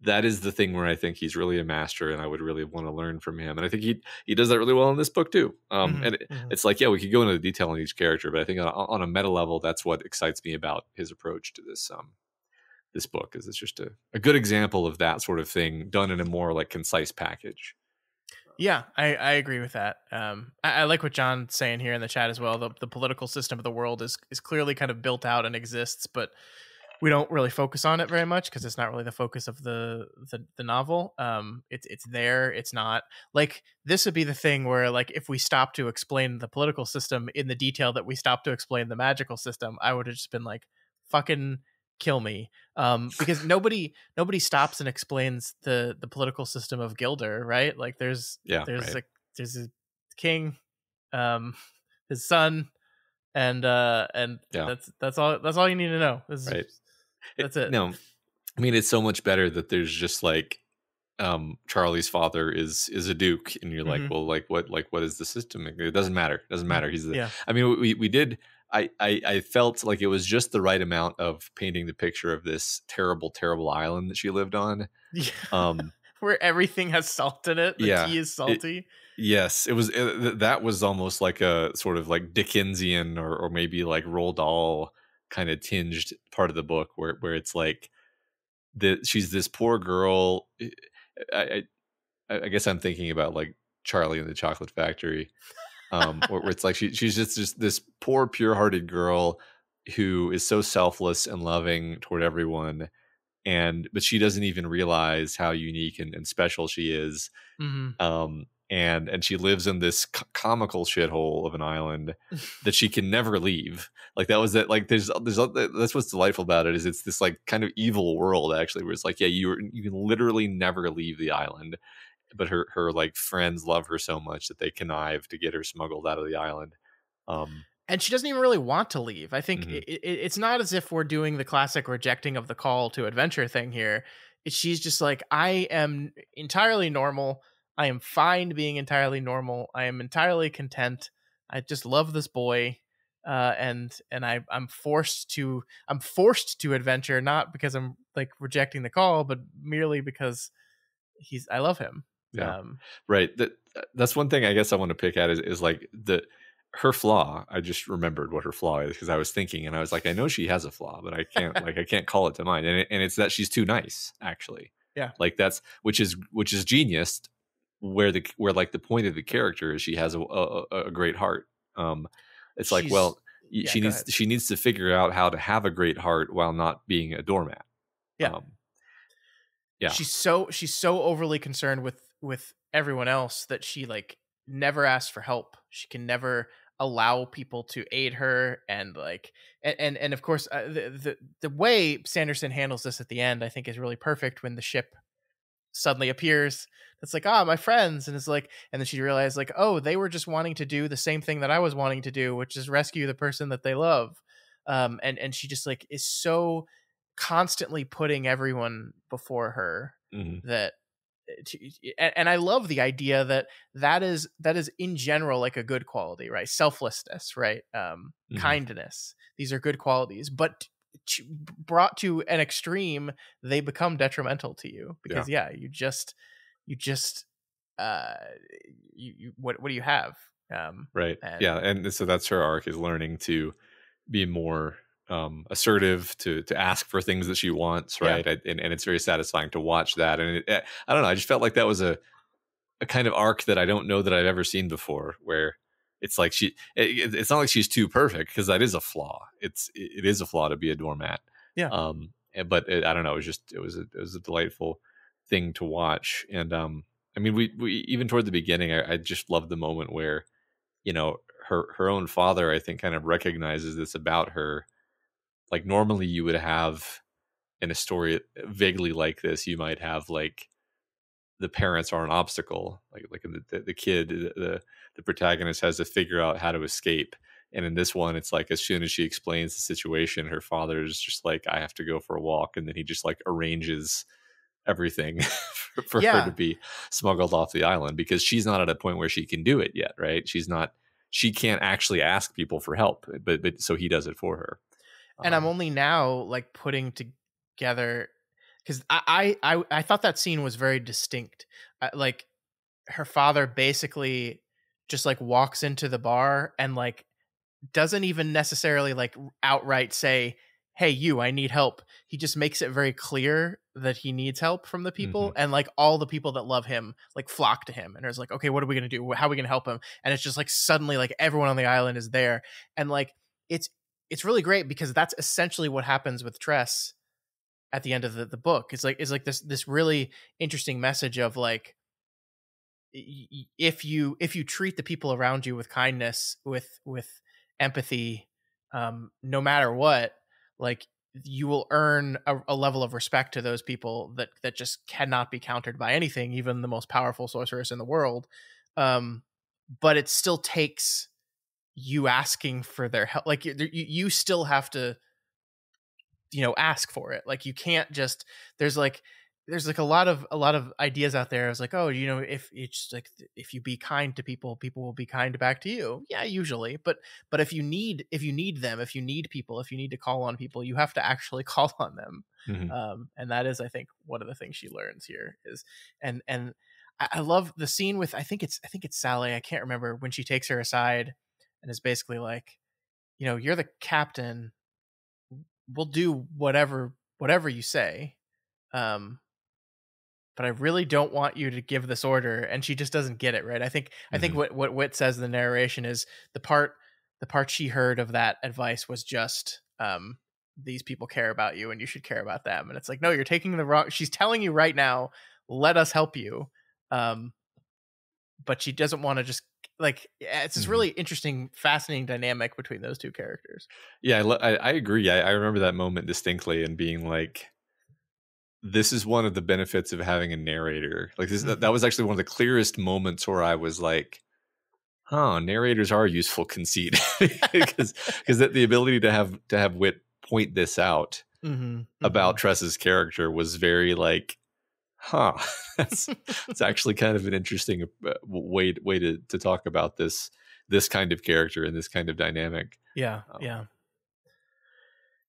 that is the thing where I think he's really a master, and I would really want to learn from him. And I think he does that really well in this book too. Hmm. And Hmm. it's like, yeah, we could go into the detail on each character, but I think on a meta level, that's what excites me about his approach to this book. Is it's just a good example of that sort of thing done in a more like concise package. Yeah, I agree with that. I like what John's saying here in the chat as well. The political system of the world is clearly kind of built out and exists, but we don't really focus on it very much because it's not really the focus of the novel. It's there. It's not like this would be the thing where like if we stop to explain the political system in the detail that we stop to explain the magical system, I would have just been like, fucking kill me. Because nobody stops and explains the political system of Gilder, right? Like Yeah, there's right. like there's a king, um, his son, and Yeah, that's all you need to know. right. That's it. No, I mean it's so much better that there's just like Charlie's father is a duke, and you're like, Hmm. well, what is the system? It doesn't matter. It doesn't matter. He's the. Yeah. I mean, we did. I felt like it was just the right amount of painting the picture of this terrible island that she lived on. Yeah. Um, Where everything has salt in it. The yeah, tea is it, salty. yes, it was. That was almost like a sort of like Dickensian or maybe like Roald Dahl kind of tinged part of the book where it's like that she's this poor girl. I, I guess I'm thinking about like Charlie and the Chocolate Factory, where it's like she's just this poor, pure-hearted girl who is so selfless and loving toward everyone, but she doesn't even realize how unique and special she is. Hmm. And she lives in this comical shithole of an island that she can never leave. Like that was that. Like there's that's what's delightful about it is it's this like kind of evil world actually where it's like yeah you can literally never leave the island, but her like friends love her so much that they connive to get her smuggled out of the island. Um, And she doesn't even really want to leave. I think mhm. it's not as if we're doing the classic rejecting of the call to adventure thing here. She's just like, I am entirely normal. I am fine being entirely normal. I am entirely content. I just love this boy. I'm forced to adventure, not because I'm like rejecting the call, but merely because I love him. Yeah, Um, right. That's one thing I guess I want to pick at is like her flaw. I just remembered what her flaw is because I was thinking and I was like, I know she has a flaw, but I can't call it to mind. And it's that she's too nice, actually. yeah, Like that's which is genius. Where like the point of the character is she has a great heart. It's like she's well yeah. Go ahead. she needs to figure out how to have a great heart while not being a doormat. Yeah. Um, yeah. She's so overly concerned with everyone else that she like never asks for help. She can never allow people to aid her and like and of course the way Sanderson handles this at the end I think is really perfect when the ship suddenly appears. It's like, my friends. And it's like, and then she realized, like, oh, they were just wanting to do the same thing that I was wanting to do, which is rescue the person that they love. And she just like is so constantly putting everyone before her Mhm. that and I love the idea that is in general like a good quality, right? Selflessness, right? Mhm. Kindness. These are good qualities, but brought to an extreme, they become detrimental to you Yeah. because yeah, you just uh what do you have? Right. And Yeah. And so that's her arc is learning to be more assertive, to ask for things that she wants. yeah, Right. And it's very satisfying to watch that. And I don't know. I just felt like that was a kind of arc that I don't know that I've ever seen before where it's like it's not like she's too perfect because that is a flaw. It is a flaw to be a doormat. yeah. But I don't know. It was a delightful thing to watch. And I mean, we even toward the beginning, I just loved the moment where her own father I think kind of recognizes this about her. Like normally you would have in a story vaguely like this you might have like the parents are an obstacle like the kid the protagonist has to figure out how to escape, and in this one it's like as soon as she explains the situation her father's just like I have to go for a walk, and then he just like arranges everything for her to Yeah. be smuggled off the island because she's not at a point where she can do it yet, right? She can't actually ask people for help, but so he does it for her. And I'm um only now like putting together because I thought that scene was very distinct. Like her father basically just like walks into the bar and like doesn't even necessarily like outright say, "Hey, you, I need help." He just makes it very clear that he needs help from the people, Hmm. and like all the people that love him like flock to him, and it's like, "Okay, what are we gonna do? How are we gonna help him?" And it's just like suddenly like everyone on the island is there, and like it's it's really great because that's essentially what happens with Tress at the end of the book. It's like this really interesting message of like if you treat the people around you with kindness, with empathy, no matter what, like you will earn a level of respect to those people that just cannot be countered by anything, even the most powerful sorceress in the world. um but it still takes you asking for their help. Like you still have to, ask for it. Like you can't just, there's like a lot of ideas out there. I was like, oh, if it's like if you be kind to people, people will be kind back to you. Yeah, usually. But if you need them, if you need people, if you need to call on people, you have to actually call on them. Hmm. And that is, I think, one of the things she learns here is, and I love the scene with, I think it's Sally, I can't remember, when she takes her aside and is basically like, you're the captain, we'll do whatever you say. Um, but I really don't want you to give this order. And she just doesn't get it, right? I think Hmm. what Wit says in the narration is the part she heard of that advice was just, these people care about you and you should care about them. And it's like, no, you're taking the wrong, she's telling you right now, let us help you. Um, but she doesn't want to just, like, yeah, it's this Hmm. really interesting, fascinating dynamic between those two characters. Yeah, I agree. I remember that moment distinctly and being like, this is one of the benefits of having a narrator. Like that Mhm. was actually one of the clearest moments where I was like, huh, narrators are useful conceit because the ability to have Wit point this out Mhm. about Mhm. Tress's character was very like, huh, that's it's actually kind of an interesting way to talk about this kind of character and this kind of dynamic. Yeah, Um, yeah.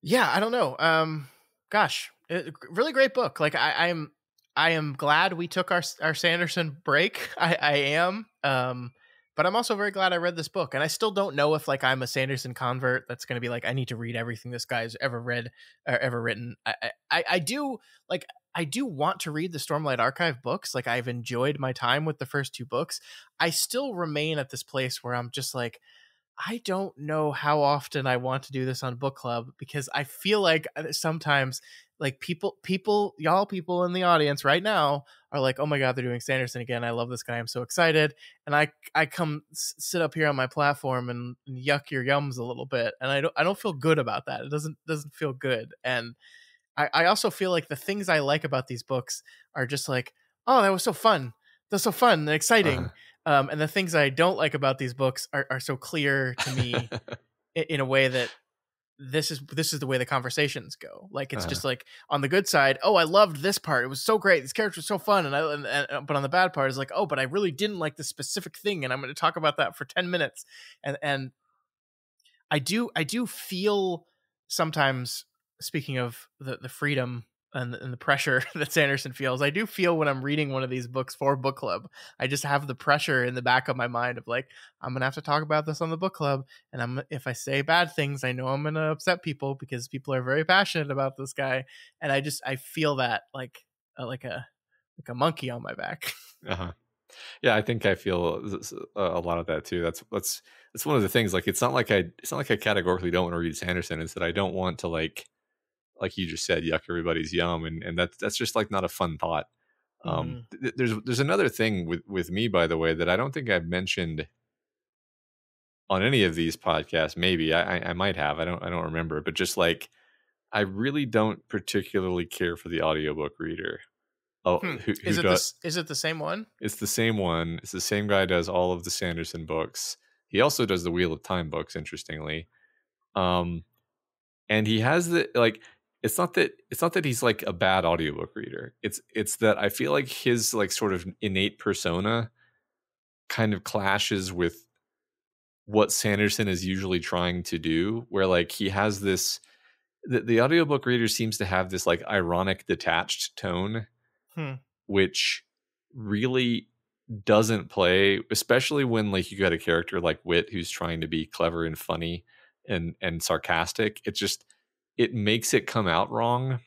Yeah, I don't know. Gosh, really great book. Like I am glad we took our Sanderson break. I am. But I'm also very glad I read this book, and I still don't know if like I'm a Sanderson convert that's going to be like, I need to read everything this guy's ever read or ever written. I do, like, I do want to read the Stormlight Archive books. Like, I've enjoyed my time with the first two books. I still remain at this place where I'm just like, I don't know how often I want to do this on book club, because I feel like sometimes, like, y'all people in the audience right now are like, oh my God, they're doing Sanderson again. I love this guy. I'm so excited. And I come sit up here on my platform and yuck your yums a little bit. And I don't feel good about that. It doesn't feel good. And I also feel like the things I like about these books are just like, oh, that was so fun. That's so fun and uh-huh. exciting. And the things I don't like about these books are so clear to me in a way that this is the way the conversations go. Like, it's Uh-huh. just like, on the good side, oh, I loved this part. It was so great. These characters were so fun. But on the bad part is like, oh, but I really didn't like this specific thing, and I'm going to talk about that for 10 minutes. And I do feel sometimes, speaking of the freedom and the pressure that Sanderson feels, I do feel when I'm reading one of these books for book club, I just have the pressure in the back of my mind of like, I'm gonna have to talk about this on the book club, and if I say bad things, I know I'm gonna upset people because people are very passionate about this guy, and I feel that like, like a monkey on my back. Uh-huh. Yeah, I think I feel a lot of that too. That's one of the things. Like, it's not like I categorically don't want to read Sanderson. It's that I don't want to like you just said, yuck everybody's yum, and that's just like not a fun thought. Hmm. There's another thing with me, by the way, that I don't think I've mentioned on any of these podcasts. Maybe I might have. I don't remember. But just like, I really don't particularly care for the audiobook reader. Oh, Hmm. who does? Is it the same one? It's the same one. It's the same guy who does all of the Sanderson books. He also does the Wheel of Time books, interestingly. Um, and he has the like. It's not that he's like a bad audiobook reader. It's that I feel like his like sort of innate persona kind of clashes with what Sanderson is usually trying to do, where like he has the audiobook reader seems to have this like ironic detached tone, which really doesn't play, especially when like you got a character like Wit who's trying to be clever and funny and sarcastic. It makes it come out wrong,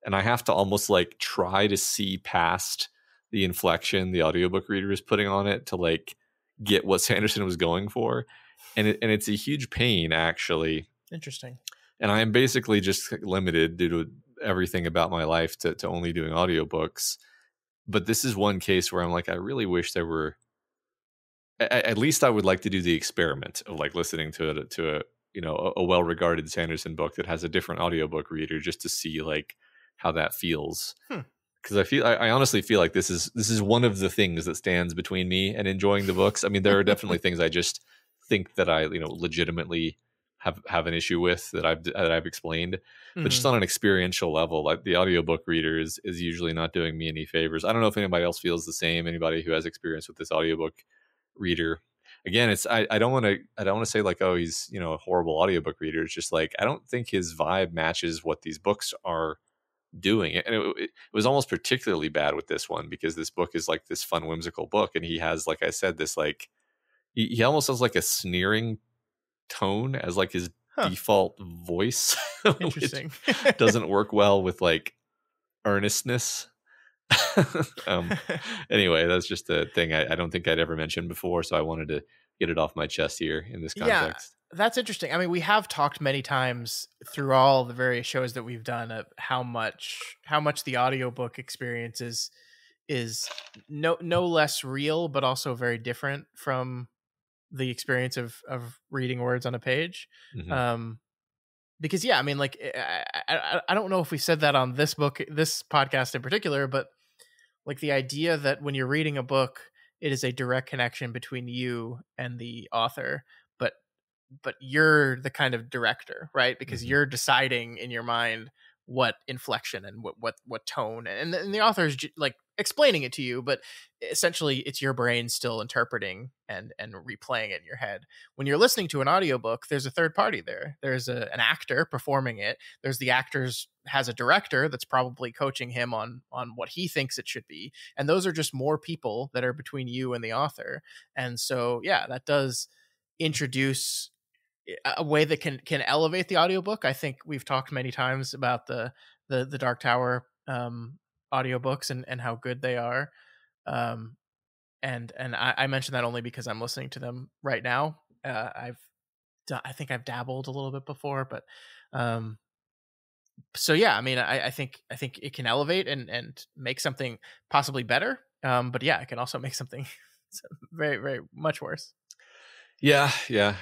and I have to almost like try to see past the inflection the audiobook reader is putting on it to like get what Sanderson was going for, and it's a huge pain actually. Interesting. And I am basically just limited due to everything about my life to only doing audiobooks. But this is one case where I'm like, I really wish there were. At least I would like to do the experiment of like listening to a well-regarded Sanderson book that has a different audiobook reader, just to see like how that feels. Because I honestly feel like this is one of the things that stands between me and enjoying the books. I mean, there are definitely things I just think that I legitimately have an issue with that I've explained, but just on an experiential level, like the audiobook reader is usually not doing me any favors. I don't know if anybody else feels the same. Anybody who has experience with this audiobook reader. Again, it's I don't want to say like, oh, he's a horrible audiobook reader. It's just like I don't think his vibe matches what these books are doing. And it was almost particularly bad with this one because this book is like this fun, whimsical book, and he has, like I said, this like he almost has like a sneering tone as like his default voice. Interesting. Which doesn't work well with like earnestness. Anyway, that's just a thing I don't think I'd ever mentioned before, so I wanted to get it off my chest here in this context. Yeah, that's interesting. I mean, we have talked many times through all the various shows that we've done of how much the audiobook experience is no less real, but also very different from the experience of reading words on a page. Because I mean, like I don't know if we said that on this podcast in particular, but like the idea that when you're reading a book, it is a direct connection between you and the author, but you're the kind of director, right? Because you're deciding in your mind what inflection and what tone, and the author's like explaining it to you, but essentially it's your brain still interpreting and replaying it in your head. When you're listening to an audiobook, there's a third party there. There's an actor performing it. There's the actor's has a director that's probably coaching him on what he thinks it should be. And those are just more people that are between you and the author. And so, that does introduce a way that can elevate the audiobook. I think we've talked many times about the Dark Tower audiobooks and how good they are. And I mention that only because I'm listening to them right now. I think I've dabbled a little bit before, but so I mean, I think it can elevate and make something possibly better. But it can also make something very, very much worse. Yeah.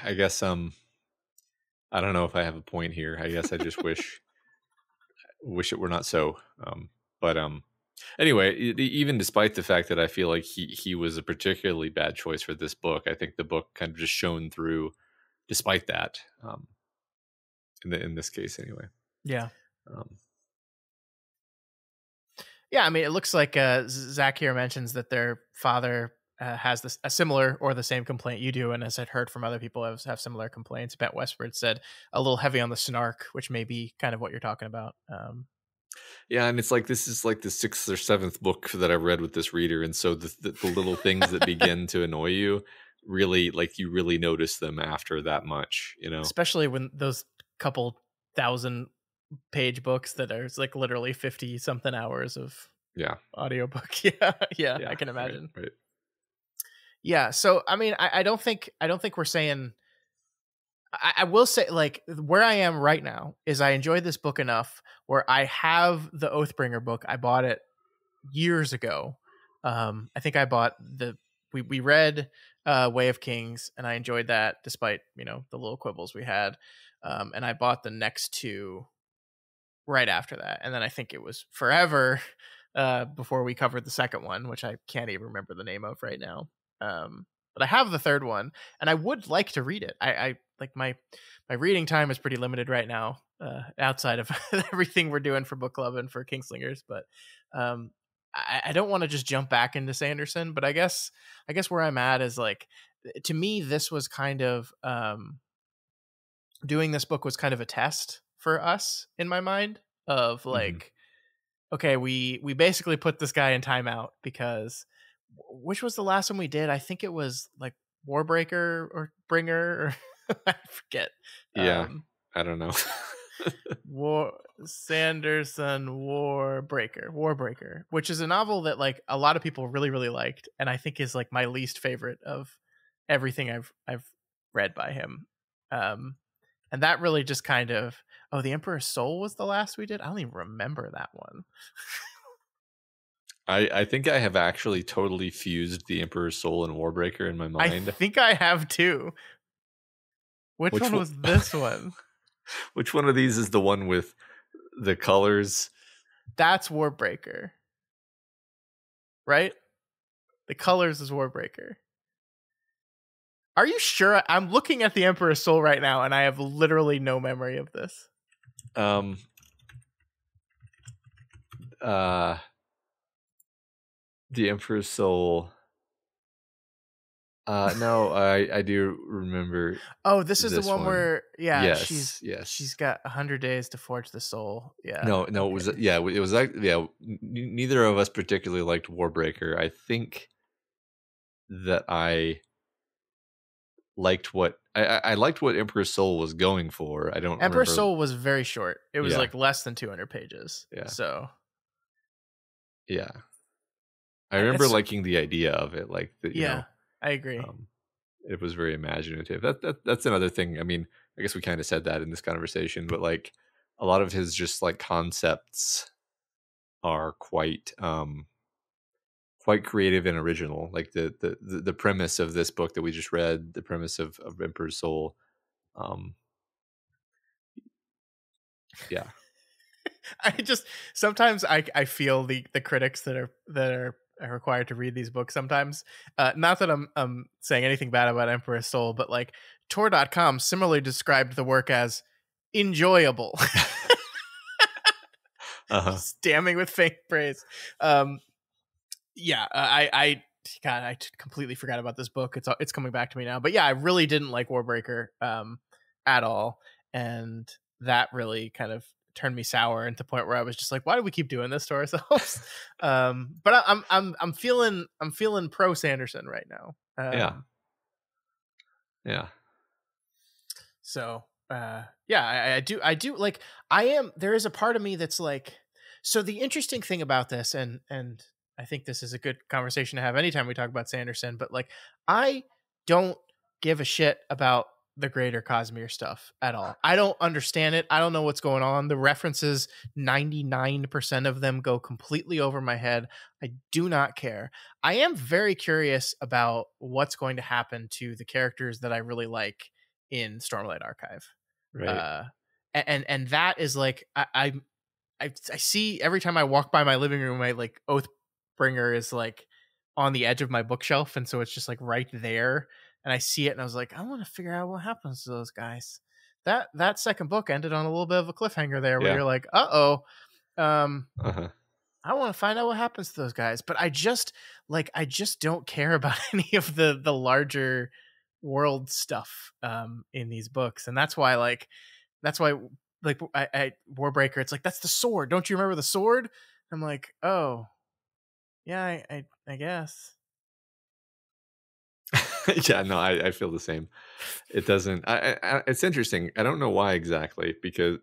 I guess I don't know if I have a point here. I guess I just wish it were not so. But anyway, even despite the fact that I feel like he was a particularly bad choice for this book, I think the book kind of just shone through despite that. In this case, anyway. Yeah. I mean, it looks like Zach here mentions that their father has a similar or the same complaint you do, and as I'd heard from other people have similar complaints. Bent Westward said a little heavy on the snark, which may be kind of what you're talking about. And it's like this is like the 6th or 7th book that I've read with this reader, and so the little things that begin to annoy you really, like, you really notice them after that much, especially when those couple 1,000-page books that are like literally 50 something hours of audiobook. I can imagine. Right. So I mean, I don't think we're saying. I will say, like, where I am right now is I enjoyed this book enough where I have the Oathbringer book. I bought it years ago. I think I bought we read Way of Kings, and I enjoyed that despite the little quibbles we had. And I bought the next two right after that, and then I think it was forever before we covered the second one, which I can't even remember the name of right now. But I have the third one, and I would like to read it. I like my reading time is pretty limited right now, outside of everything we're doing for book club and for Kingslingers. But I don't want to just jump back into Sanderson. But I guess where I'm at is, like, to me, this was kind of doing this book was kind of a test for us in my mind of Hmm. like, okay, we basically put this guy in timeout because which was the last one we did? I think it was like Warbreaker or Bringer or I forget. Yeah, Um I don't know. War Sanderson Warbreaker, which is a novel that like a lot of people really really liked, and I think is like my least favorite of everything I've read by him. Um, and that really just kind of The Emperor's Soul was the last we did. I don't even remember that one. I think I have actually totally fused the Emperor's Soul and Warbreaker in my I mind. think I have too. Which Which one was this one? which one of these is the one with the colors? That's Warbreaker, right? The colors is Warbreaker. Are you sure? I'm looking at the Emperor's Soul right now, and I have literally no memory of this. Um. The Emperor's Soul. No, I do remember Oh, this is the this one one. where Yes, she's yes. got 100 days to forge the soul. Yeah. No, no, it was Okay. yeah, it was like yeah. Neither of us particularly liked Warbreaker. I think that I liked what I liked what Emperor's Soul was going for. I don't Emperor's remember. Soul was very short. It was Yeah, like less than 200 pages. yeah, So yeah. I remember it's liking the idea of it, like that. yeah, I agree. Um, it was very imaginative. That's another thing. I mean, I guess we kind of said that in this conversation, but like a lot of his just like concepts are quite creative and original. Like the premise of this book that we just read, the premise of Emperor's Soul. Um, yeah, I just sometimes I feel the critics that are required to read these books sometimes. Not that I'm saying anything bad about Emperor's Soul, but like Tor.com similarly described the work as enjoyable. uh-huh. Just damning with faint praise. Um, yeah, God, completely forgot about this book. It's coming back to me now. But yeah, I really didn't like Warbreaker at all, and that really kind of turned me sour into the point where I was just like, why do we keep doing this to ourselves? But I'm feeling pro Sanderson right now. Yeah, yeah, So yeah, I do like there is a part of me that's like, so the interesting thing about this, and I think this is a good conversation to have anytime we talk about Sanderson, but like I don't give a shit about the greater Cosmere stuff at all. I don't understand it. I don't know what's going on. The references, 99% of them go completely over my head. I do not care. I am very curious about what's going to happen to the characters that I really like in Stormlight Archive. right. Uh, and that is like I see every time I walk by my living room, my like Oathbringer is like on the edge of my bookshelf, and so it's just like right there, and I see it, and I was like, I want to figure out what happens to those guys. That second book ended on a little bit of a cliffhanger there, where Yeah, you're like, um, uh-huh. I want to find out what happens to those guys, but I just don't care about any of the larger world stuff in these books, and that's why like I Warbreaker, it's like, that's the sword. Don't you remember the sword? I'm like, oh yeah, I guess. Yeah. No, I feel the same. It doesn't. It's interesting. I don't know why exactly, because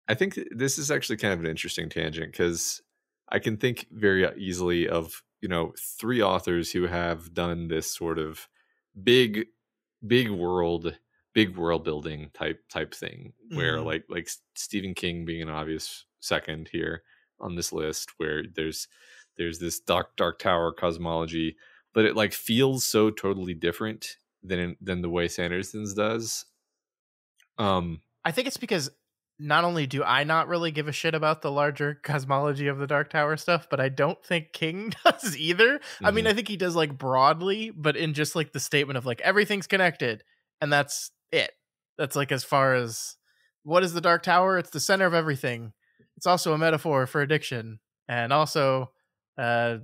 I think this is actually kind of an interesting tangent, because I can think very easily of three authors who have done this sort of big big world big world building type thing, where Mm. like Stephen King being an obvious second here on this list, where there's this dark tower cosmology, but it like feels so totally different than the way Sanderson's does. um I think it's because not only do I not really give a shit about the larger cosmology of the Dark Tower stuff, but I don't think King does either. I mean, mhm. I think he does like broadly, but in just like the statement of like everything's connected, and that's it. That's like as far as what is the Dark Tower? It's the center of everything. It's also a metaphor for addiction, and also uh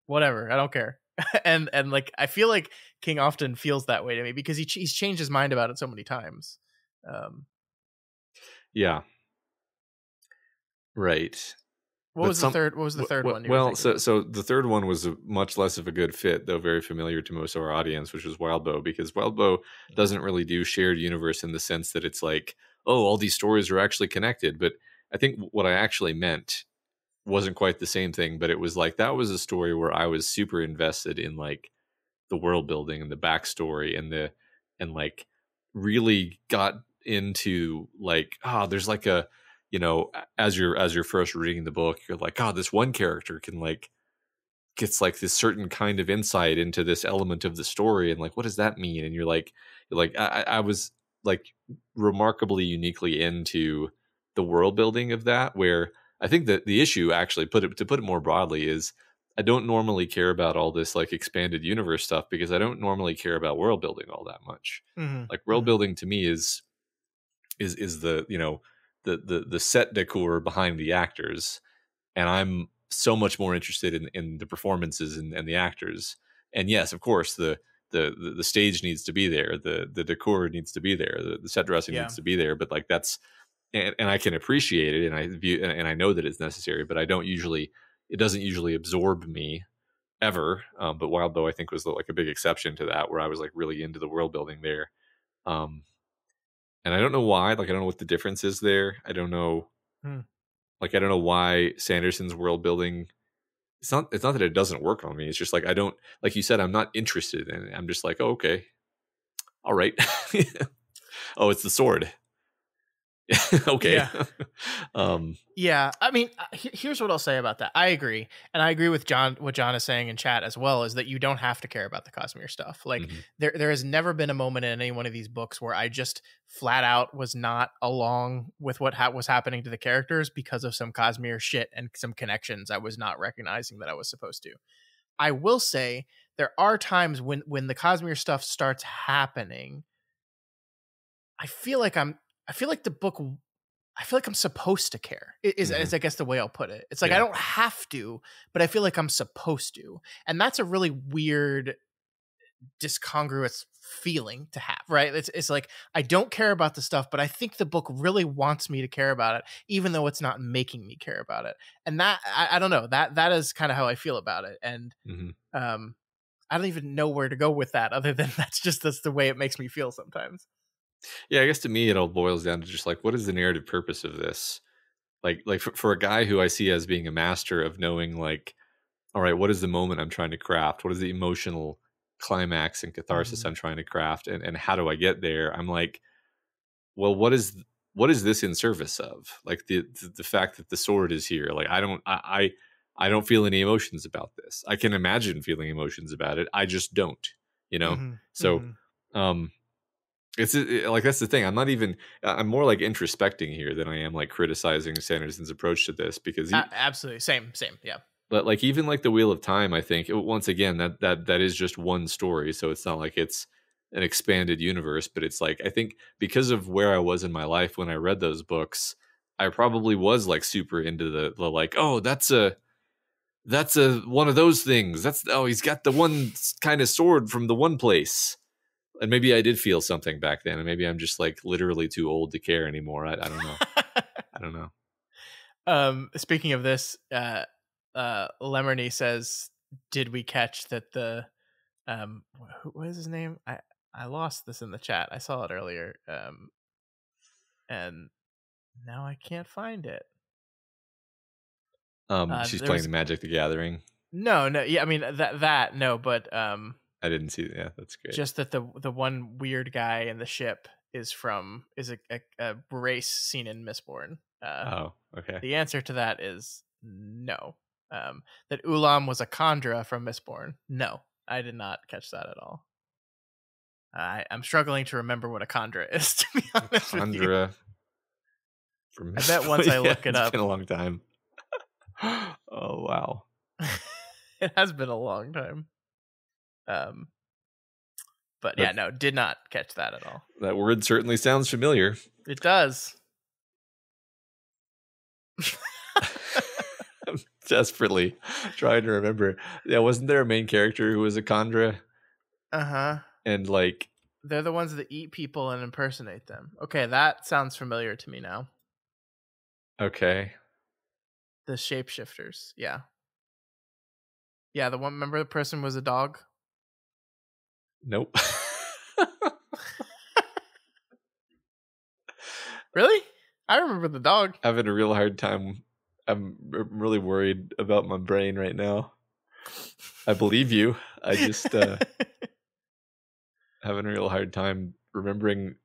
whatever. I don't care. And like I feel like King often feels that way to me because he's changed his mind about it so many times. Um Yeah. Right. What But was the third? What was the third one you were well, thinking of? so the third one was much less of a good fit, though very familiar to most of our audience, which was Wildbow, because Wildbow doesn't really do shared universe in the sense that it's like, oh, all these stories are actually connected. But I think what I actually meant wasn't quite the same thing, but it was like that was a story where I was super invested in like the world building and the backstory and like really got into like, there's like a, as you're first reading the book, you're like, this one character can like gets like this certain kind of insight into this element of the story, and like, what does that mean? And you're like I was like remarkably uniquely into the world building of that, where I think that the issue, actually, to put it more broadly, is I don't normally care about all this like expanded universe stuff because I don't normally care about world building all that much. Mm-hmm. Like world Mm-hmm. building to me is the, the set decor behind the actors, and I'm so much more interested in the performances and the actors. And yes, of course, the stage needs to be there, the decor needs to be there, the set dressing Yeah. needs to be there. But like that's and I can appreciate it, and I view and I know that it's necessary, but it doesn't usually absorb me ever. But Wild Bow, I think, was like a big exception to that, where I was like really into the world building there. Um, and I don't know why. Like I don't know what the difference is there. I don't know. Hmm. Like I don't know why Sanderson's world building. It's not that it doesn't work on me. It's just like I don't, like you said, I'm not interested in it. I'm just like, oh, okay, all right. Oh, it's the sword. Okay. Yeah. um Yeah, I mean, here's what I'll say about that. I agree, and I agree with John. What John is saying in chat as well is that you don't have to care about the Cosmere stuff. Like mhm. there has never been a moment in any one of these books where I just flat out was not along with what was happening to the characters because of some Cosmere shit and some connections I was not recognizing that I was supposed to. I will say there are times when the Cosmere stuff starts happening, I feel like the book, I feel like I'm supposed to care. Is Mhm. I guess the way I'll put it. It's like I Yeah. don't have to, but I feel like I'm supposed to. And that's a really weird, discongruous feeling to have, right? It's like I don't care about the stuff, but I think the book really wants me to care about it, even though it's not making me care about it. And that I don't know. That is kind of how I feel about it. And Mhm. um I don't even know where to go with that other than that's the way it makes me feel sometimes. Yeah, I guess to me it all boils down to just like, what is the narrative purpose of this? Like for a guy who I see as being a master of knowing, like, all right, what is the moment I'm trying to craft? What is the emotional climax and catharsis Mm-hmm. I'm trying to craft, and how do I get there? I'm like, well, what is this in service of? Like the fact that the sword is here. Like I don't feel any emotions about this. I can imagine feeling emotions about it. I just don't, you know? Mm-hmm. So Mm-hmm. um like that's the thing. I'm more like introspecting here than I am like criticizing Sanderson's approach to this, because Absolutely. Same. Yeah. but like even like the Wheel of Time, I think once again that is just one story, so it's not like it's an expanded universe. But it's like I think because of where I was in my life when I read those books, I probably was like super into the like, oh, that's a one of those things. He's got the one kind of sword from the one place. And maybe I did feel something back then, and maybe I'm just like literally too old to care anymore. I don't know. I don't know. Speaking of this, Lemony says, "Did we catch that the what is his name? I lost this in the chat. I saw it earlier, and now I can't find it. She's There playing was the Magic the Gathering. no, yeah. I mean that no, but I didn't see. Yeah, that's great. just that the one weird guy in the ship is a race seen in Mistborn. Oh, okay. The answer to that is no. That Ulam was a Khandra from Mistborn. No, I did not catch that at all. I'm struggling to remember what a Khandra is, to be honest with you. Chandra from I bet once I yeah, look it it's up, been a long time. Oh wow. it has been a long time. But yeah, That no, did not catch that at all. that word certainly sounds familiar. It does. I'm desperately trying to remember. Yeah, wasn't there a main character who was a Chandra? Uh-huh. And like They're the ones that eat people and impersonate them. Okay, that sounds familiar to me now. Okay. The shapeshifters. Yeah. Yeah, the one, remember the person was a dog? Nope. Really? I remember the dog. Having a real hard time. I'm really worried about my brain right now. I believe you. I just having a real hard time remembering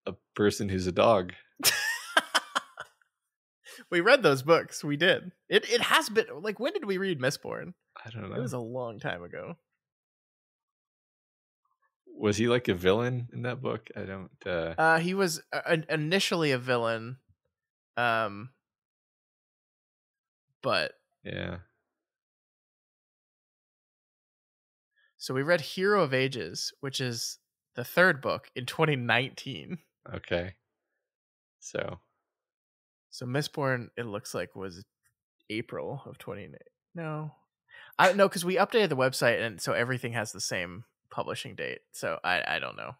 a person who's a dog. We read those books. We did. It has been like, when did we read Mistborn? I don't It know. was a long time ago. Was he like a villain in that book? I don't. He was initially a villain, but Yeah. so we read Hero of Ages, which is the third book in 2019. Okay. So Mistborn, it looks like, was April of 2019. No, I no, because we updated the website, and so everything has the same publishing date. So I don't know.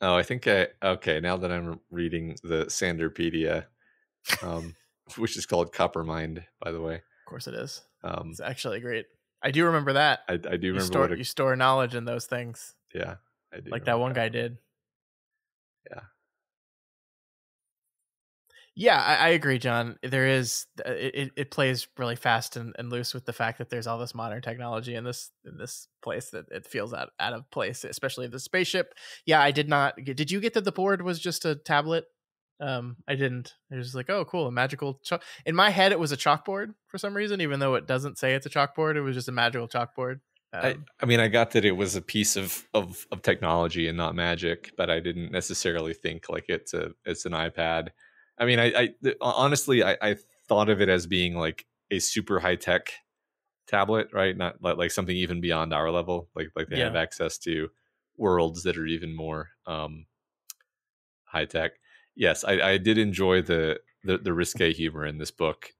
oh, I think okay, now that I'm reading the Sanderpedia, which is called Coppermind, by the way. Of course, it is. Um, It's actually great. I do remember that. I do You remember you store knowledge in those things, yeah, I do like that remember one guy Coppermind. did. Yeah. Yeah, I agree, John. There is it plays really fast and loose with the fact that there's all this modern technology in this place that it feels out of place, especially the spaceship. Yeah, I did not. Did you get that the board was just a tablet? I didn't. It was like, oh, cool, a magical. In my head, it was a chalkboard for some reason, even though it doesn't say it's a chalkboard. It was just a magical chalkboard. I mean, I got that it was a piece of technology and not magic, but I didn't necessarily think like it's an iPad. I mean, honestly, I thought of it as being like a super high tech tablet, right? Not like something even beyond our level. Like they have access to worlds that are even more high tech. Yes, I did enjoy the risque humor in this book,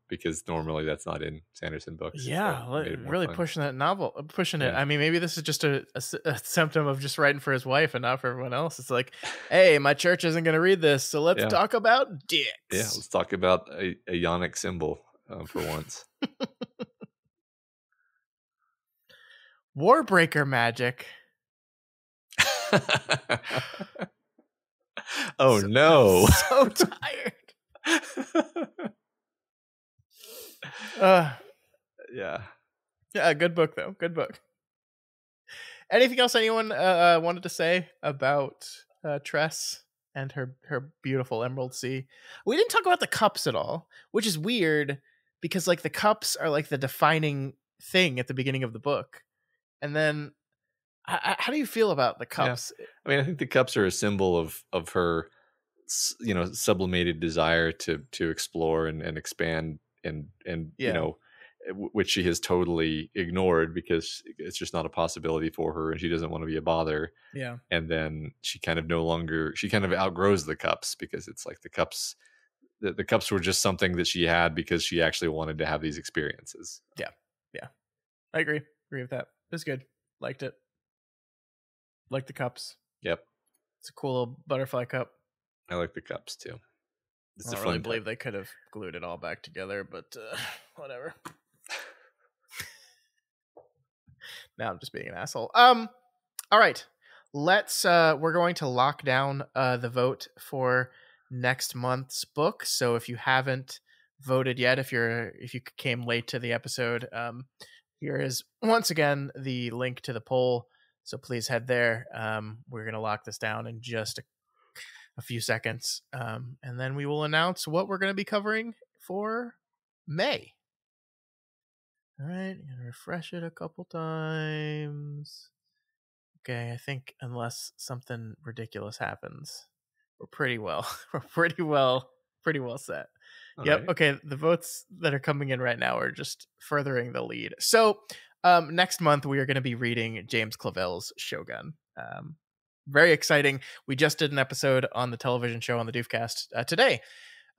because normally that's not in Sanderson books. Yeah, So it made it more really fun. pushing that novel, pushing it. Yeah. I mean, maybe this is just a symptom of just writing for his wife and not for everyone else. It's like, hey, my church isn't going to read this, so let's talk about dicks. Yeah, let's talk about a yonic symbol for once. Warbreaker magic. Oh no! So tired. Yeah, good book though. Good book. Anything else anyone wanted to say about Tress and her beautiful Emerald Sea? We didn't talk about the cups at all, which is weird because like the cups are like the defining thing at the beginning of the book, and then how do you feel about the cups? Yeah. I mean, I think the cups are a symbol of her, sublimated desire to explore and expand and which she has totally ignored because it's just not a possibility for her and she doesn't want to be a bother. Yeah. And then she kind of outgrows the cups because it's like the cups were just something that she had because she actually wanted to have these experiences. Yeah. I agree with that. It was good. Liked it. Like the cups. Yep. It's a cool little butterfly cup. I like the cups too. I don't really believe they could have glued it all back together, but whatever. Now I'm just being an asshole. All right. Let's we're going to lock down the vote for next month's book. So if you haven't voted yet, if you came late to the episode, here is once again the link to the poll. So please head there. We're going to lock this down in just a few seconds. And then we will announce what we're going to be covering for May. All right, I'm going to refresh it a couple times. Okay, I think unless something ridiculous happens, we're pretty well set. All yep. Right. Okay, the votes that are coming in right now are just furthering the lead. So next month we are going to be reading James Clavell's Shogun. Very exciting. We just did an episode on the television show on the Doofcast today.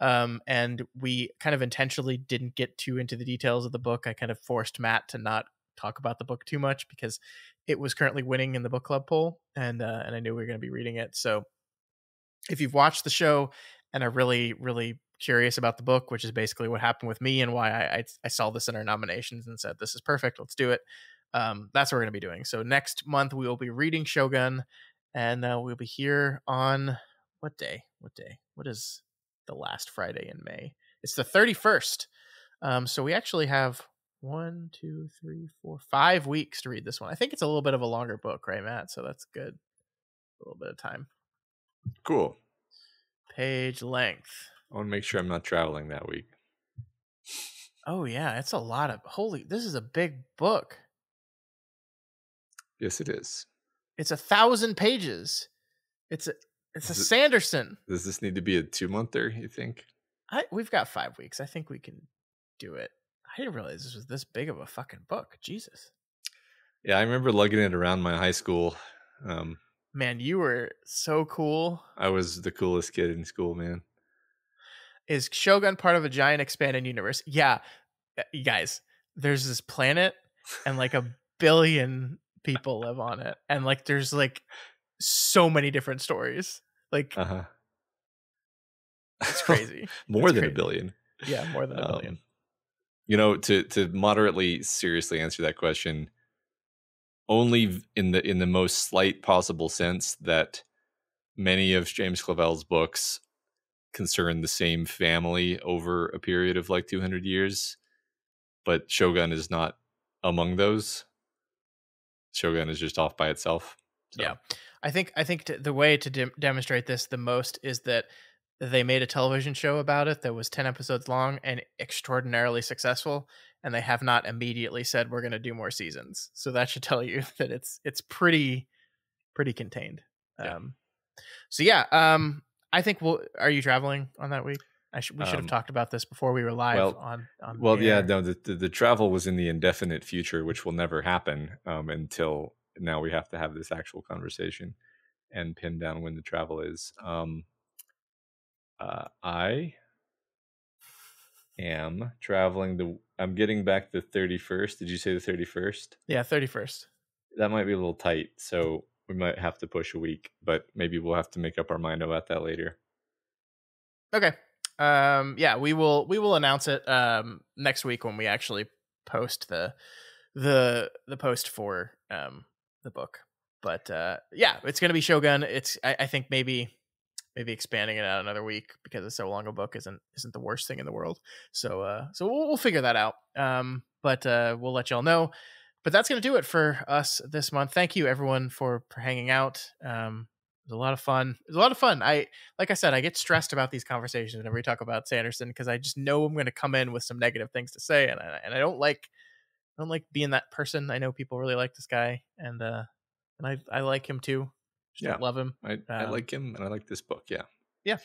And we kind of intentionally didn't get too into the details of the book. I kind of forced Matt to not talk about the book too much because it was currently winning in the book club poll, and I knew we were going to be reading it. So if you've watched the show and are really, really curious about the book, which is basically what happened with me and why I saw this in our nominations and said, this is perfect, let's do it. That's what we're going to be doing. So next month we will be reading Shogun, and we'll be here on what day? What is the last Friday in May? It's the 31st. So we actually have 5 weeks to read this one. I think it's a little bit of a longer book, right, Matt? So that's good. A little bit of time. Cool. Page length. I want to make sure I'm not traveling that week. Oh yeah, it's a lot of this is a big book. Yes, it is. It's 1,000 pages. It's a Sanderson. Does this need to be a 2-monther, you think? We've got 5 weeks. I think we can do it. I didn't realize this was this big of a fucking book. Jesus. Yeah, I remember lugging it around my high school. Man, you were so cool. I was the coolest kid in school, man. Is Shogun part of a giant expanded universe? Yeah. You guys, there's this planet and like 1 billion people live on it. And like there's like so many different stories. Like it's crazy. More than 1 billion. Yeah, more than 1 billion. You know, to moderately seriously answer that question, only in the most slight possible sense that many of James Clavell's books concern the same family over a period of like 200 years, but Shogun is not among those. Shogun is just off by itself. So. Yeah, I think the way to demonstrate this the most is that they made a television show about it that was 10 episodes long and extraordinarily successful, and they have not immediately said we're going to do more seasons. So that should tell you that it's pretty contained. Yeah. So yeah, I think are you traveling on that week? We should have talked about this before we were live on yeah, no, the travel was in the indefinite future, which will never happen until now. We have to have this actual conversation and pin down when the travel is. I am traveling I'm getting back the 31st. Did you say the 31st? Yeah, 31st. That might be a little tight, so we might have to push a week, but maybe we'll have to make up our mind about that later. Okay. Yeah, we will announce it next week when we actually post the post for the book. But yeah, it's going to be Shogun. I think maybe expanding it out another week because it's so long a book isn't the worst thing in the world. So we'll figure that out. But we'll let y'all know. But that's going to do it for us this month. Thank you everyone for hanging out. It was a lot of fun. Like I said, I get stressed about these conversations whenever we talk about Sanderson because I just know I'm going to come in with some negative things to say, and I don't like being that person. I know people really like this guy, and I like him too. Just love him. I like him, and I like this book. Yeah. Yeah.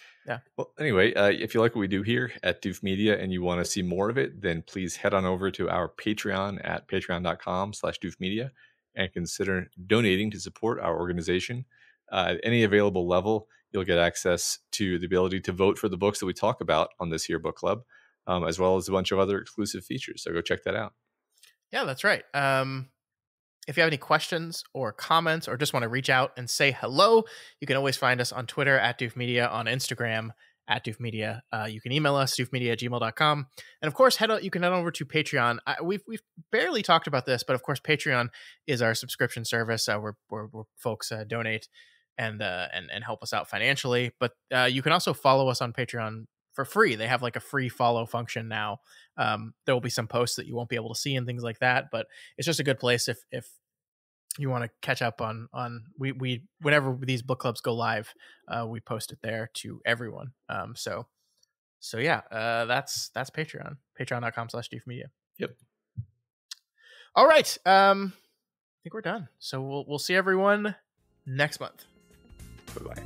Well, anyway, if you like what we do here at Doof Media and you want to see more of it, then please head on over to our Patreon at patreon.com/Doof Media and consider donating to support our organization. At any available level, you'll get access to the ability to vote for the books that we talk about on this here book club, as well as a bunch of other exclusive features. So go check that out. Yeah, that's right. If you have any questions or comments or just want to reach out and say hello, you can always find us on Twitter at Doof Media, on Instagram at Doof Media. You can email us, doofmedia@gmail.com. And of course, you can head over to Patreon. We've barely talked about this, but of course, Patreon is our subscription service where folks donate and help us out financially. But you can also follow us on Patreon for free. They have like a free follow function now. There will be some posts that you won't be able to see and things like that, but it's just a good place if you want to catch up on we whenever these book clubs go live, we post it there to everyone. So yeah, that's patreon.com/Doof Media. Yep. All right. I think we're done. So we'll see everyone next month. Bye-bye.